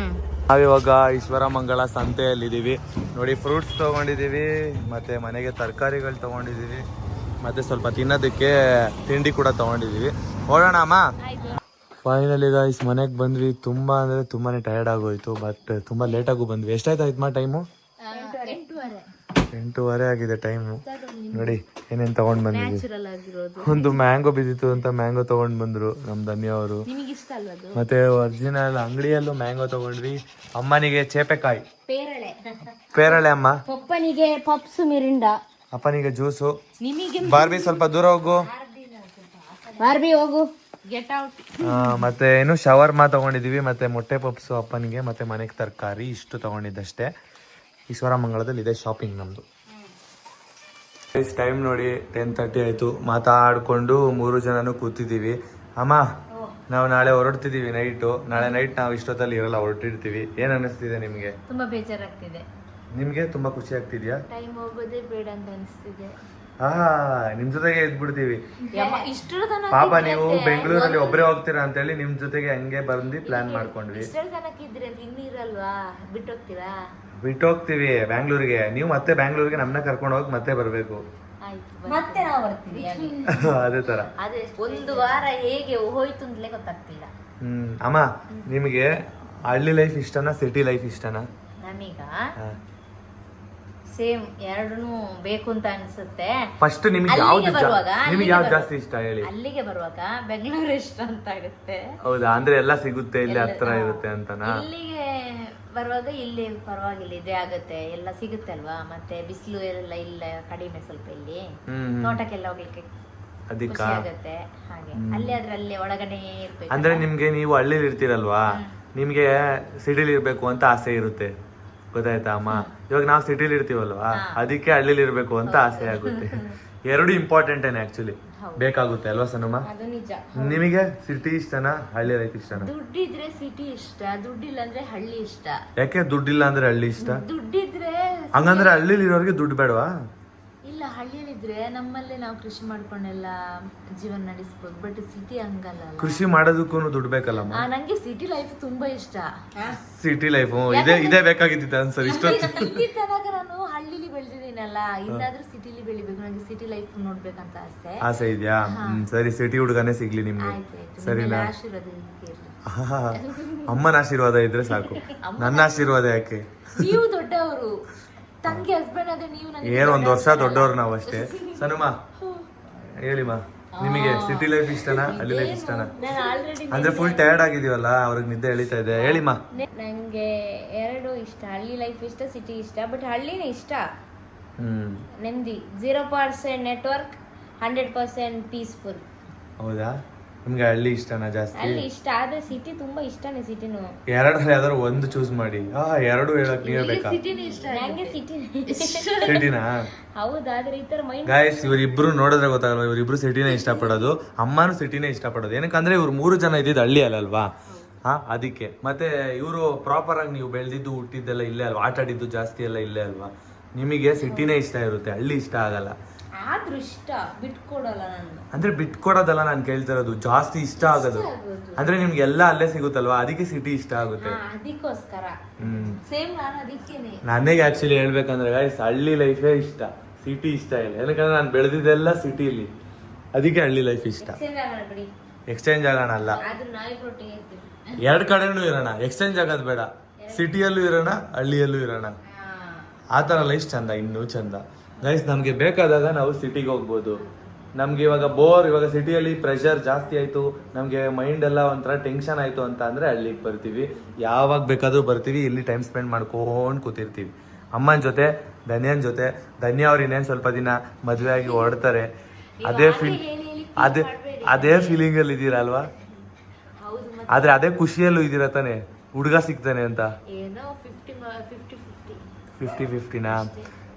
ನಾವಿವಾಗ ಈಶ್ವರಮಂಗಳ ಸಂತೆಯಲ್ಲಿದ್ದೀವಿ ನೋಡಿ. ಫ್ರೂಟ್ಸ್ ತಗೊಂಡಿದೀವಿ ಮತ್ತೆ ಮನೆಗೆ ತರಕಾರಿಗಳು ತಗೊಂಡಿದೀವಿ ಮತ್ತೆ ಸ್ವಲ್ಪ ತಿನ್ನೋದಕ್ಕೆ ತಿಂಡಿ ಕೂಡ ತಗೊಂಡಿದೀವಿ. ನೋಡೋಣ ಅಮ್ಮ. ಫೈನಲಿ ಗೈಸ್ ಮನೆಗೆ ಬಂದ್ವಿ. ತುಂಬಾ ಅಂದ್ರೆ ತುಂಬಾನೇ ಟಯರ್ಡ್ ಆಗೋಯ್ತು ಬಟ್ ತುಂಬಾ ಲೇಟಾಗೂ ಬಂದ್ವಿ. ಎಷ್ಟಾಯ್ತು ಮಾ ಟೈಮು? 8:30 ಆಗಿದೆ ಟೈಮು. ನೋಡಿ ಏನೇನ್ ತಗೊಂಡ್ ಬಂದಿದ್ವಿ. ಒಂದು ಮ್ಯಾಂಗೋ ಬಿದ್ದಿತ್ತು ಅಂತ ಮ್ಯಾಂಗೋ ತಗೊಂಡ್ ಬಂದ್ರು ನಮ್ ಧನ್ಯ ಅವರು. ಮತ್ತೆ ಒರಿಜಿನಲ್ ಅಂಗಡಿಯಲ್ಲೂ ಮ್ಯಾಂಗೋ ತಗೊಂಡ್ವಿ. ಅಮ್ಮನಿಗೆ ಚೇಪೆಕಾಯಿ, ಪೇರಳೆ ಅಮ್ಮ. ಪಪ್ಪನಿಗೆ ಪಪ್ಸು ಮಿರಿಂಡ, ಅಪ್ಪನಿಗೆ ಜ್ಯೂಸು. ಬಾರ್ಬಿ ಸ್ವಲ್ಪ ದೂರ ಹೋಗು. ಬಾರ್ಬಿ ಹೋಗು. Get out. ಮತ್ತೆ ಏನು ಶವರ್ಮಾ ತಗೊಂಡಿದೀವಿ ಮತ್ತೆ ಮೊಟ್ಟೆ ಪಪ್ಸು ಅಪ್ಪನಿಗೆ ಮತ್ತೆ ಮನೆಗೆ ತರಕಾರಿ ಇಷ್ಟು ತಗೊಂಡಿದ್ದಷ್ಟೇ. ಈಶ್ವರಮಂಗಳದಲ್ಲಿ ಇದೆ ಶಾಪಿಂಗ್ ನಮ್ದು. ಟೈಮ್ ನೋಡಿ 10:30 ಆಯ್ತು. ಮಾತಾಡ್ಕೊಂಡು 3 ಜನನು ಕೂತಿದ್ದೀವಿ. ಅಮ್ಮ ನಾವು ನಾಳೆ ಹೊರಡ್ತಿದೀವಿ ನೈಟು. ನಾಳೆ ನೈಟ್ ನಾವು ಇಷ್ಟೊತ್ತಲ್ಲಿ ಇರಲ್ಲ, ಹೊರಟಿರ್ತೀವಿ. ಏನ್ ಅನ್ನಿಸ್ತಿದೆ ನಿಮ್ಗೆ? ತುಂಬಾ ಬೇಜಾರಾಗ್ತಿದೆ. ನಿಮ್ಗೆ ತುಂಬಾ ಖುಷಿ ಆಗ್ತಿದ್ಯಾ? ಟೈಮ್ ಹೋಗೋದೇ ಬೇಡ ಅಂತ ಅನಿಸ್ತಿದೆ. ನಿಮ್ ಜೊತೆಗೆ ಇದ್ಬಿಡ್ತೀವಿ. ಇಷ್ಟರ ತನಕ ಪಾಪ ನೀವು ಬೆಂಗಳೂರಲ್ಲಿ ಒಬ್ಬರೇ ಹೋಗ್ತೀರಾ ಅಂತ ಹೇಳಿ ನಿಮ್ ಜೊತೆಗೆ ಹಂಗೆ ಬಂದು ಪ್ಲಾನ್ ಮಾಡ್ಕೊಂಡ್ವಿ. ಇಷ್ಟರ ತನಕ ಇದ್ರೆ ಅಂತ ಇನ್ನಿರಲ್ವಾ, ಬಿಟ್ಟೋಗ್ತೀರಾ? ಬಿಟ್ಟೋಗ್ತೀವಿ ಬ್ಯಾಂಗ್ಳೂರಿಗೆ. ನೀವು ಮತ್ತೆ ಬ್ಯಾಂಗ್ಳೂರಿಗೆ ನಮ್ಮನ್ನ ಕರ್ಕೊಂಡು ಹೋಗಿ ಮತ್ತೆ ಬರ್ಬೇಕು. ಮತ್ತೆ ನಾವು ಬರ್ತೀವಿ. ಅದೇ ತರ. ಅದೇ ಒಂದು ವಾರ ಹೇಗೆ ಹೋಯ್ತು ಅಂತಲೇ ಗೊತ್ತಾಗ್ತಿಲ್ಲ. ಅಮ್ಮ ನಿಮಗೆ ಹಳ್ಳಿ ಲೈಫ್ ಇಷ್ಟನಾ ಸಿಟಿ ಲೈಫ್ ಇಷ್ಟನಾ? ನಮೀಗ ಸೇಮ್ ಎರಡೂ ಬೇಕು ಅಂತ ಅನ್ಸುತ್ತೆ. ಫಸ್ಟ್ ನಿಮ್ಗೆ ಯಾವ್ದು ಜಾಸ್ತಿ ಇಷ್ಟ ಹೇಳಿ? ಅಲ್ಲಿಗೆ ಬರುವಾಗ ಬೆಂಗಳೂರು ಇಷ್ಟ ಅಂತ ಆಗುತ್ತೆ. ಹೌದಾ? ಅಂದ್ರೆ ಎಲ್ಲ ಸಿಗುತ್ತೆ ಇಲ್ಲಿ ಹತ್ರ ಇರುತ್ತೆ ಅಂತನಾ? ಇಲ್ಲಿಗೆ ಬರುವಾಗ ಇಲ್ಲಿ ಪರವಾಗಿಲ್ಲ ಇದೇ ಆಗುತ್ತೆ, ಎಲ್ಲ ಸಿಗುತ್ತೆ ಅಲ್ವಾ. ಮತ್ತೆ ಬಿಸಿಲು ಎಲ್ಲ ಇಲ್ಲ ಕಡಿಮೆ ಸ್ವಲ್ಪ. ಇಲ್ಲಿ ತೋಟಕ್ಕೆಲ್ಲ ಹೋಗ್ಲಿಕ್ಕೆ ಖುಷಿ ಆಗುತ್ತೆ ಹಾಗೆ. ಅಲ್ಲಿ ಆದ್ರೆ ಅಲ್ಲಿ ಒಳಗಡೆ ಇರ್ಬೇಕು. ಅಂದ್ರೆ ನಿಮ್ಗೆ ನೀವು ಹಳ್ಳಿಲಿ ಇರ್ತೀರಲ್ವಾ, ನಿಮ್ಗೆ ಸಿಟಿಲಿ ಇರ್ಬೇಕು ಅಂತ ಆಸೆ ಇರುತ್ತೆ, ಗೊತ್ತಾಯ್ತಾ ಅಮ್ಮ? ಇವಾಗ ನಾವು ಸಿಟಿಲಿ ಇರ್ತೀವಲ್ವಾ, ಅದಕ್ಕೆ ಹಳ್ಳಿಲಿ ಇರ್ಬೇಕು ಅಂತ ಆಸೆ ಆಗುತ್ತೆ. ಎರಡು ಇಂಪಾರ್ಟೆಂಟ್ ಏನೇ ಆಕ್ಚುಲಿ ಬೇಕಾಗುತ್ತೆ ಅಲ್ವಾ ಸನುಮ? ಅದು ನಿಜ. ನಿಮಗೆ ಸಿಟಿ ಇಷ್ಟನಾ ಹಳ್ಳಿ ಲೈಫ್ ಇಷ್ಟನಾ? ದುಡ್ಡಿದ್ರೆ ಸಿಟಿ ಇಷ್ಟ, ದುಡ್ಡಿಲ್ಲ ಅಂದ್ರೆ ಹಳ್ಳಿ ಇಷ್ಟ. ಯಾಕೆ ದುಡ್ಡಿಲ್ಲ ಅಂದ್ರೆ ಹಳ್ಳಿ ಇಷ್ಟ? ದುಡ್ಡಿದ್ರೆ ಹಂಗಂದ್ರೆ ಹಳ್ಳಿಲಿ ಇರೋರಿಗೆ ದುಡ್ಡು ಬೇಡವಾ? ಇಲ್ಲ, ಹಳ್ಳಿಲಿದ್ರೆ ನಮ್ಮಲ್ಲೇ ನಾವು ಕೃಷಿ ಮಾಡ್ಕೊಂಡೆಲ್ಲ ಜೀವನ ನಡೆಸ್ಬೋದು. ಬಟ್ ಸಿಟಿ ಹಂಗಲ್ಲ. ಕೃಷಿ ಮಾಡೋದಕ್ಕೂ ದುಡ್ಡು ಬೇಕಲ್ಲಮ್ಮ. ನಂಗೆ ಸಿಟಿ ಲೈಫ್ ತುಂಬಾ ಇಷ್ಟ. ಸಿಟಿ ಲೈಫ್ ಇದೇ ಬೇಕಾಗಿದ್ದಿತ್ತು ಅನ್ಸರ್ ಇಷ್ಟೊತ್ತು. ಇಲ್ಲಿ ತನಕ ನಾನು ಹಳ್ಳಿಲಿ ಬೆಳೆದಿದ್ದೀನಲ್ಲ, ಇನ್ನಾದ್ರೂ ಸಿಟಿಲಿ ಬೆಳಿಬೇಕು. ನಂಗೆ ಸಿಟಿ ಲೈಫ್ ನೋಡ್ಬೇಕಂತ ಆಸೆ ಇದೆಯಾ? ಸರಿ, ಸಿಟಿ ಹುಡುಗನೇ ಸಿಗ್ಲಿ ನಿಮ್ಗೆ. ಸರಿನಾ? ಆಶೀರ್ವಾದ ಹೀಗೆ ಇರ್ಲಿ. ಅಮ್ಮನ ಆಶೀರ್ವಾದ ಇದ್ರೆ ಸಾಕು, ನನ್ನ ಆಶೀರ್ವಾದ ಯಾಕೆ? ನೀವು ದೊಡ್ಡವರು, ತಂಗಿ ಹಸ್ಬೆಂಡ್ ಆದ್ರೆ ನೀವು ಏನೋ 1 ವರ್ಷ ದೊಡ್ಡವ್ರು ನಾವು ಅಷ್ಟೇ. ಸನುಮಾ ಹೇಳಿಮಾ, ನಿಮಗೆ ಸಿಟಿ ಲೈಫ್ ಇಷ್ಟನಾ ಹಳ್ಳಿ ಲೈಫ್ ಇಷ್ಟನಾ? ಅಂದ್ರೆ ಫುಲ್ ಟಯರ್ಡ್ ಆಗಿದೀವಲ್ಲ, ಅವ್ರಿಗೆ ನಿದ್ದೆ ಎಳಿತಾ ಇದೆ. ಹೇಳಿಮಾ. ನಂಗೆ ಎರಡು ಇಷ್ಟ, ಹಳ್ಳಿ ಲೈಫ್ ಇಷ್ಟ, ಸಿಟಿ ಇಷ್ಟ. ಬಟ್ ಹಳ್ಳಿನೇ ಇಷ್ಟ. ನೆಮ್ಮದಿ, 0% ನೆಟ್ವರ್ಕ್, 100% ಪೀಸ್ಫುಲ್. ಹೌದಾ? ನಿಮ್ಗೆ ಹಳ್ಳಿ ಇಷ್ಟನಾ ಜಾಸ್ತಿ? ಹಳ್ಳಿ ಇಷ್ಟ, ಆದ್ರೆ ಸಿಟಿ ತುಂಬಾ ಇಷ್ಟನೇ. ಸಿಟಿನು ಎರಡರಲ್ಲಿ ಯಾವ್ದಾದ್ರು ಒಂದು ಚೂಸ್ ಮಾಡಿ. ಎರಡು ಹೇಳಕ್ ನೀವೇ ಬೇಕಾ? ನಂಗೆ ಸಿಟಿ ಸಿಟಿನಾ? ಹೌದಾದ್ರೆ ಈ ತರ ಮೈಂಡ್. ಗಾಯ್ಸ್, ಇವ್ರಿಬ್ರು ನೋಡಿದ್ರೆ ಗೊತ್ತಾಗಲ್ವಾ, ಇವ್ರಿಬ್ರು ಸಿಟಿನೇ ಇಷ್ಟಪಡೋದು. ಅಮ್ಮನೂ ಸಿಟಿನೇ ಇಷ್ಟಪಡೋದು. ಏನಕ್ಕಂದ್ರೆ ಇವ್ರು 3 ಜನ ಇದ್ದಿದ್ದು ಹಳ್ಳಿ ಅಲ್ಲಲ್ವಾ, ಅದಕ್ಕೆ. ಮತ್ತೆ ಇವರು ಪ್ರಾಪರ್ ಆಗಿ ನೀವು ಬೆಳೆದಿದ್ದು ಹುಟ್ಟಿದ್ದೆಲ್ಲ ಇಲ್ಲೇ ಅಲ್ವಾ, ಆಟ ಆಡಿದ್ದು ಜಾಸ್ತಿ ಎಲ್ಲ ಇಲ್ಲೇ ಅಲ್ವಾ. ನಿಮಗೆ ಸಿಟಿನೇ ಇಷ್ಟ ಇರುತ್ತೆ, ಹಳ್ಳಿ ಇಷ್ಟ ಆಗಲ್ಲ. ಆದ್ರೂ ಇಷ್ಟ, ಬಿಟ್ಕೊಡಲ್ಲ ನಾನು. ಅಂದ್ರೆ ಬಿಟ್ಕೊಡೋದಲ್ಲ ನಾನು ಕೇಳ್ತಿರೋದು, ಜಾಸ್ತಿ ಇಷ್ಟ ಆಗೋದು. ಅಂದ್ರೆ ನಿಮ್ಗೆ ಎಲ್ಲ ಅಲ್ಲೇ ಸಿಗುತ್ತಲ್ವಾ, ಅದಕ್ಕೆ ಸಿಟಿ ಇಷ್ಟ ಆಗುತ್ತೆ. ಅದಕ್ಕೋಸ್ಕರ ಸೇಮ್ ನಾನು ಅದಕ್ಕೇನೆ. ನನಗೆ ಆಕ್ಚುಲಿ ಹೇಳ್ಬೇಕಂದ್ರೆ ಗಾಯ್ಸ್, ಹಳ್ಳಿ ಲೈಫೇ ಇಷ್ಟ, ಸಿಟಿ ಇಷ್ಟ ಇಲ್ಲ. ಏನಕ್ಕಂದ್ರೆ ನಾನು ಬೆಳೆದಿದ್ದೆಲ್ಲ ಸಿಟಿಲಿ, ಅದಕ್ಕೆ ಹಳ್ಳಿ ಲೈಫ್ ಇಷ್ಟ. ಎಕ್ಸ್ಚೇಂಜ್ ಆಗೋಣ ಅಲ್ಲ, ಎರಡ್ ಕಡೆನೂ ಇರೋಣ. ಎಕ್ಸ್ಚೇಂಜ್ ಆಗೋದು ಬೇಡ. ಸಿಟಿಯಲ್ಲೂ ಇರೋಣ, ಹಳ್ಳಿಯಲ್ಲೂ ಇರೋಣ. ಆ ಥರ ಲೈಫ್ ಚಂದ, ಇನ್ನೂ ಚಂದ. ಗೈಸ್, ನಮಗೆ ಬೇಕಾದಾಗ ನಾವು ಸಿಟಿಗೆ ಹೋಗ್ಬೋದು. ನಮ್ಗೆ ಇವಾಗ ಬೋರ್, ಇವಾಗ ಸಿಟಿಯಲ್ಲಿ ಪ್ರೆಷರ್ ಜಾಸ್ತಿ ಆಯಿತು, ನಮಗೆ ಮೈಂಡ್ ಎಲ್ಲ ಒಂಥರ ಟೆನ್ಷನ್ ಆಯಿತು ಅಂತ ಅಂದರೆ ಹಳ್ಳಿಗೆ ಬರ್ತೀವಿ. ಯಾವಾಗ ಬೇಕಾದರೂ ಬರ್ತೀವಿ, ಇಲ್ಲಿ ಟೈಮ್ ಸ್ಪೆಂಡ್ ಮಾಡ್ಕೊಂಡು ಕೂತಿರ್ತೀವಿ ಅಮ್ಮನ ಜೊತೆ, ಧನ್ಯನ ಜೊತೆ. ಧನ್ಯ ಅವ್ರು ಇನ್ನೇನು ಸ್ವಲ್ಪ ದಿನ ಮದುವೆ ಆಗಿ ಹೊರಡ್ತಾರೆ. ಅದೇ ಫೀಲಿಂಗಲ್ಲಿ ಇದ್ದೀರಲ್ವಾ? ಆದರೆ ಅದೇ ಖುಷಿಯಲ್ಲೂ ಇದ್ದೀರ ತಾನೆ, ಹುಡುಗ ಸಿಗ್ತಾನೆ ಅಂತ. 50-50ನಾ?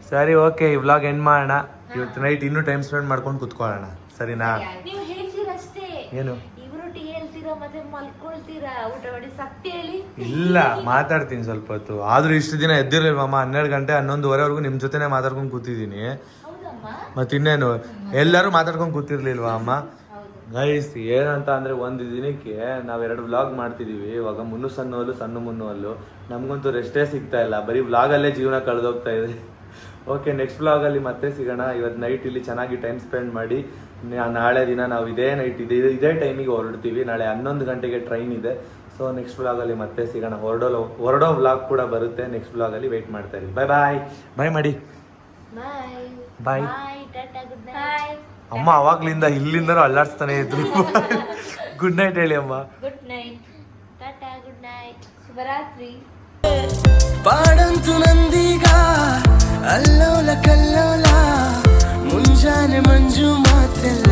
ಸರಿ, ಓಕೆ, ಈ ವ್ಲಾಗ್ ಎಂಡ್ ಮಾಡೋಣ. ಇವತ್ತು ನೈಟ್ ಇನ್ನೂ ಟೈಮ್ ಸ್ಪೆಂಡ್ ಮಾಡ್ಕೊಂಡು ಕುತ್ಕೊಳ್ಳೋಣ, ಸರಿನಾ? ನೀವು ಹೇಳ್ತೀರಷ್ಟೇ, ಏನು ಇವ್ರೊಟ್ಟಿಗೆ ಹೇಳ್ತೀರಾ ಮತ್ತೆ ಮಲ್ಕೊಳ್ತೀರಾ ಊಟ ಮಾಡಿ ಸತ್ಯ ಹೇಳಿ. ಇಲ್ಲ ಮಾತಾಡ್ತೀನಿ ಸ್ವಲ್ಪ ಹೊತ್ತು. ಆದ್ರೂ ಇಷ್ಟು ದಿನ ಎದ್ದಿರ್ಲಿಲ್ವಮ್ಮ, 12 ಗಂಟೆ 11:30ವರೆಗೂ ನಿಮ್ ಜೊತೆನೆ ಮಾತಾಡ್ಕೊಂಡು ಕೂತಿದ್ದೀನಿ. ಹೌದಮ್ಮ. ಮತ್ತಿನ್ನೇನು ಎಲ್ಲರೂ ಮಾತಾಡ್ಕೊಂಡು ಕೂತಿರ್ಲಿಲ್ವಾ ಅಮ್ಮ? ಗೈಸ್ ಏನಂತ ಅಂದ್ರೆ ಒಂದು ದಿನಕ್ಕೆ ನಾವ್ 2 ವ್ಲಾಗ್ ಮಾಡ್ತಿದೀವಿ. ಇವಾಗ ಮುನ್ನು ಸಣ್ಣವಲ್ಲು ಸಣ್ಣ ಮುನ್ನುವಲ್ಲು. ನಮ್ಗಂತೂ ರೆಸ್ಟೇ ಸಿಗ್ತಾ ಇಲ್ಲ, ಬರೀ ವ್ಲಾಗಲ್ಲೇ ಜೀವನ ಕಳೆದೋಗ್ತಾ ಇದೆ. ಓಕೆ, ನೆಕ್ಸ್ಟ್ ವ್ಲಾಗಲ್ಲಿ ಮತ್ತೆ ಸಿಗೋಣ. ಇವತ್ತು ನೈಟ್ ಇಲ್ಲಿ ಚೆನ್ನಾಗಿ ಟೈಮ್ ಸ್ಪೆಂಡ್ ಮಾಡಿ ನಾಳೆ ದಿನ ನಾವು ಇದೇ ನೈಟ್ ಇದೇ ಟೈಮಿಗೆ ಹೊರಡ್ತೀವಿ. ನಾಳೆ 11 ಗಂಟೆಗೆ ಟ್ರೈನ್ ಇದೆ. ಸೊ ನೆಕ್ಸ್ಟ್ ವ್ಲಾಗಲ್ಲಿ ಮತ್ತೆ ಸಿಗೋಣ. ಹೊರಡೋ ವ್ಲಾಗ್ ಕೂಡ ಬರುತ್ತೆ. ನೆಕ್ಸ್ಟ್ ವ್ಲಾಗಲ್ಲಿ ವೆಯ್ಟ್ ಮಾಡ್ತಾ ಇರಿ. ಬಾಯ್ ಬಾಯ್ ಬಾಯ್ ಮಾಡಿ. Bye bye. Bye, tata, good night. ಅಮ್ಮ ಅವಾಗ್ಲಿಂದ ಇಲ್ಲಿಂದನೂ ಅಲ್ಲಾಡ್ಸ್ತಾನೆ ಇದ್ರು. ಗುಡ್ ನೈಟ್ ಹೇಳಿ ಅಮ್ಮ. Good night, tata, good night, ಶುಭರಾತ್ರಿ. ಪಾಡಂತು ನಂದೀಗ ಅಲ್ಲೋಲ ಕಲ್ಲೋಲ ಮುಂಜಾನೆ ಮಂಜು ಮಾತೆಲ್ಲ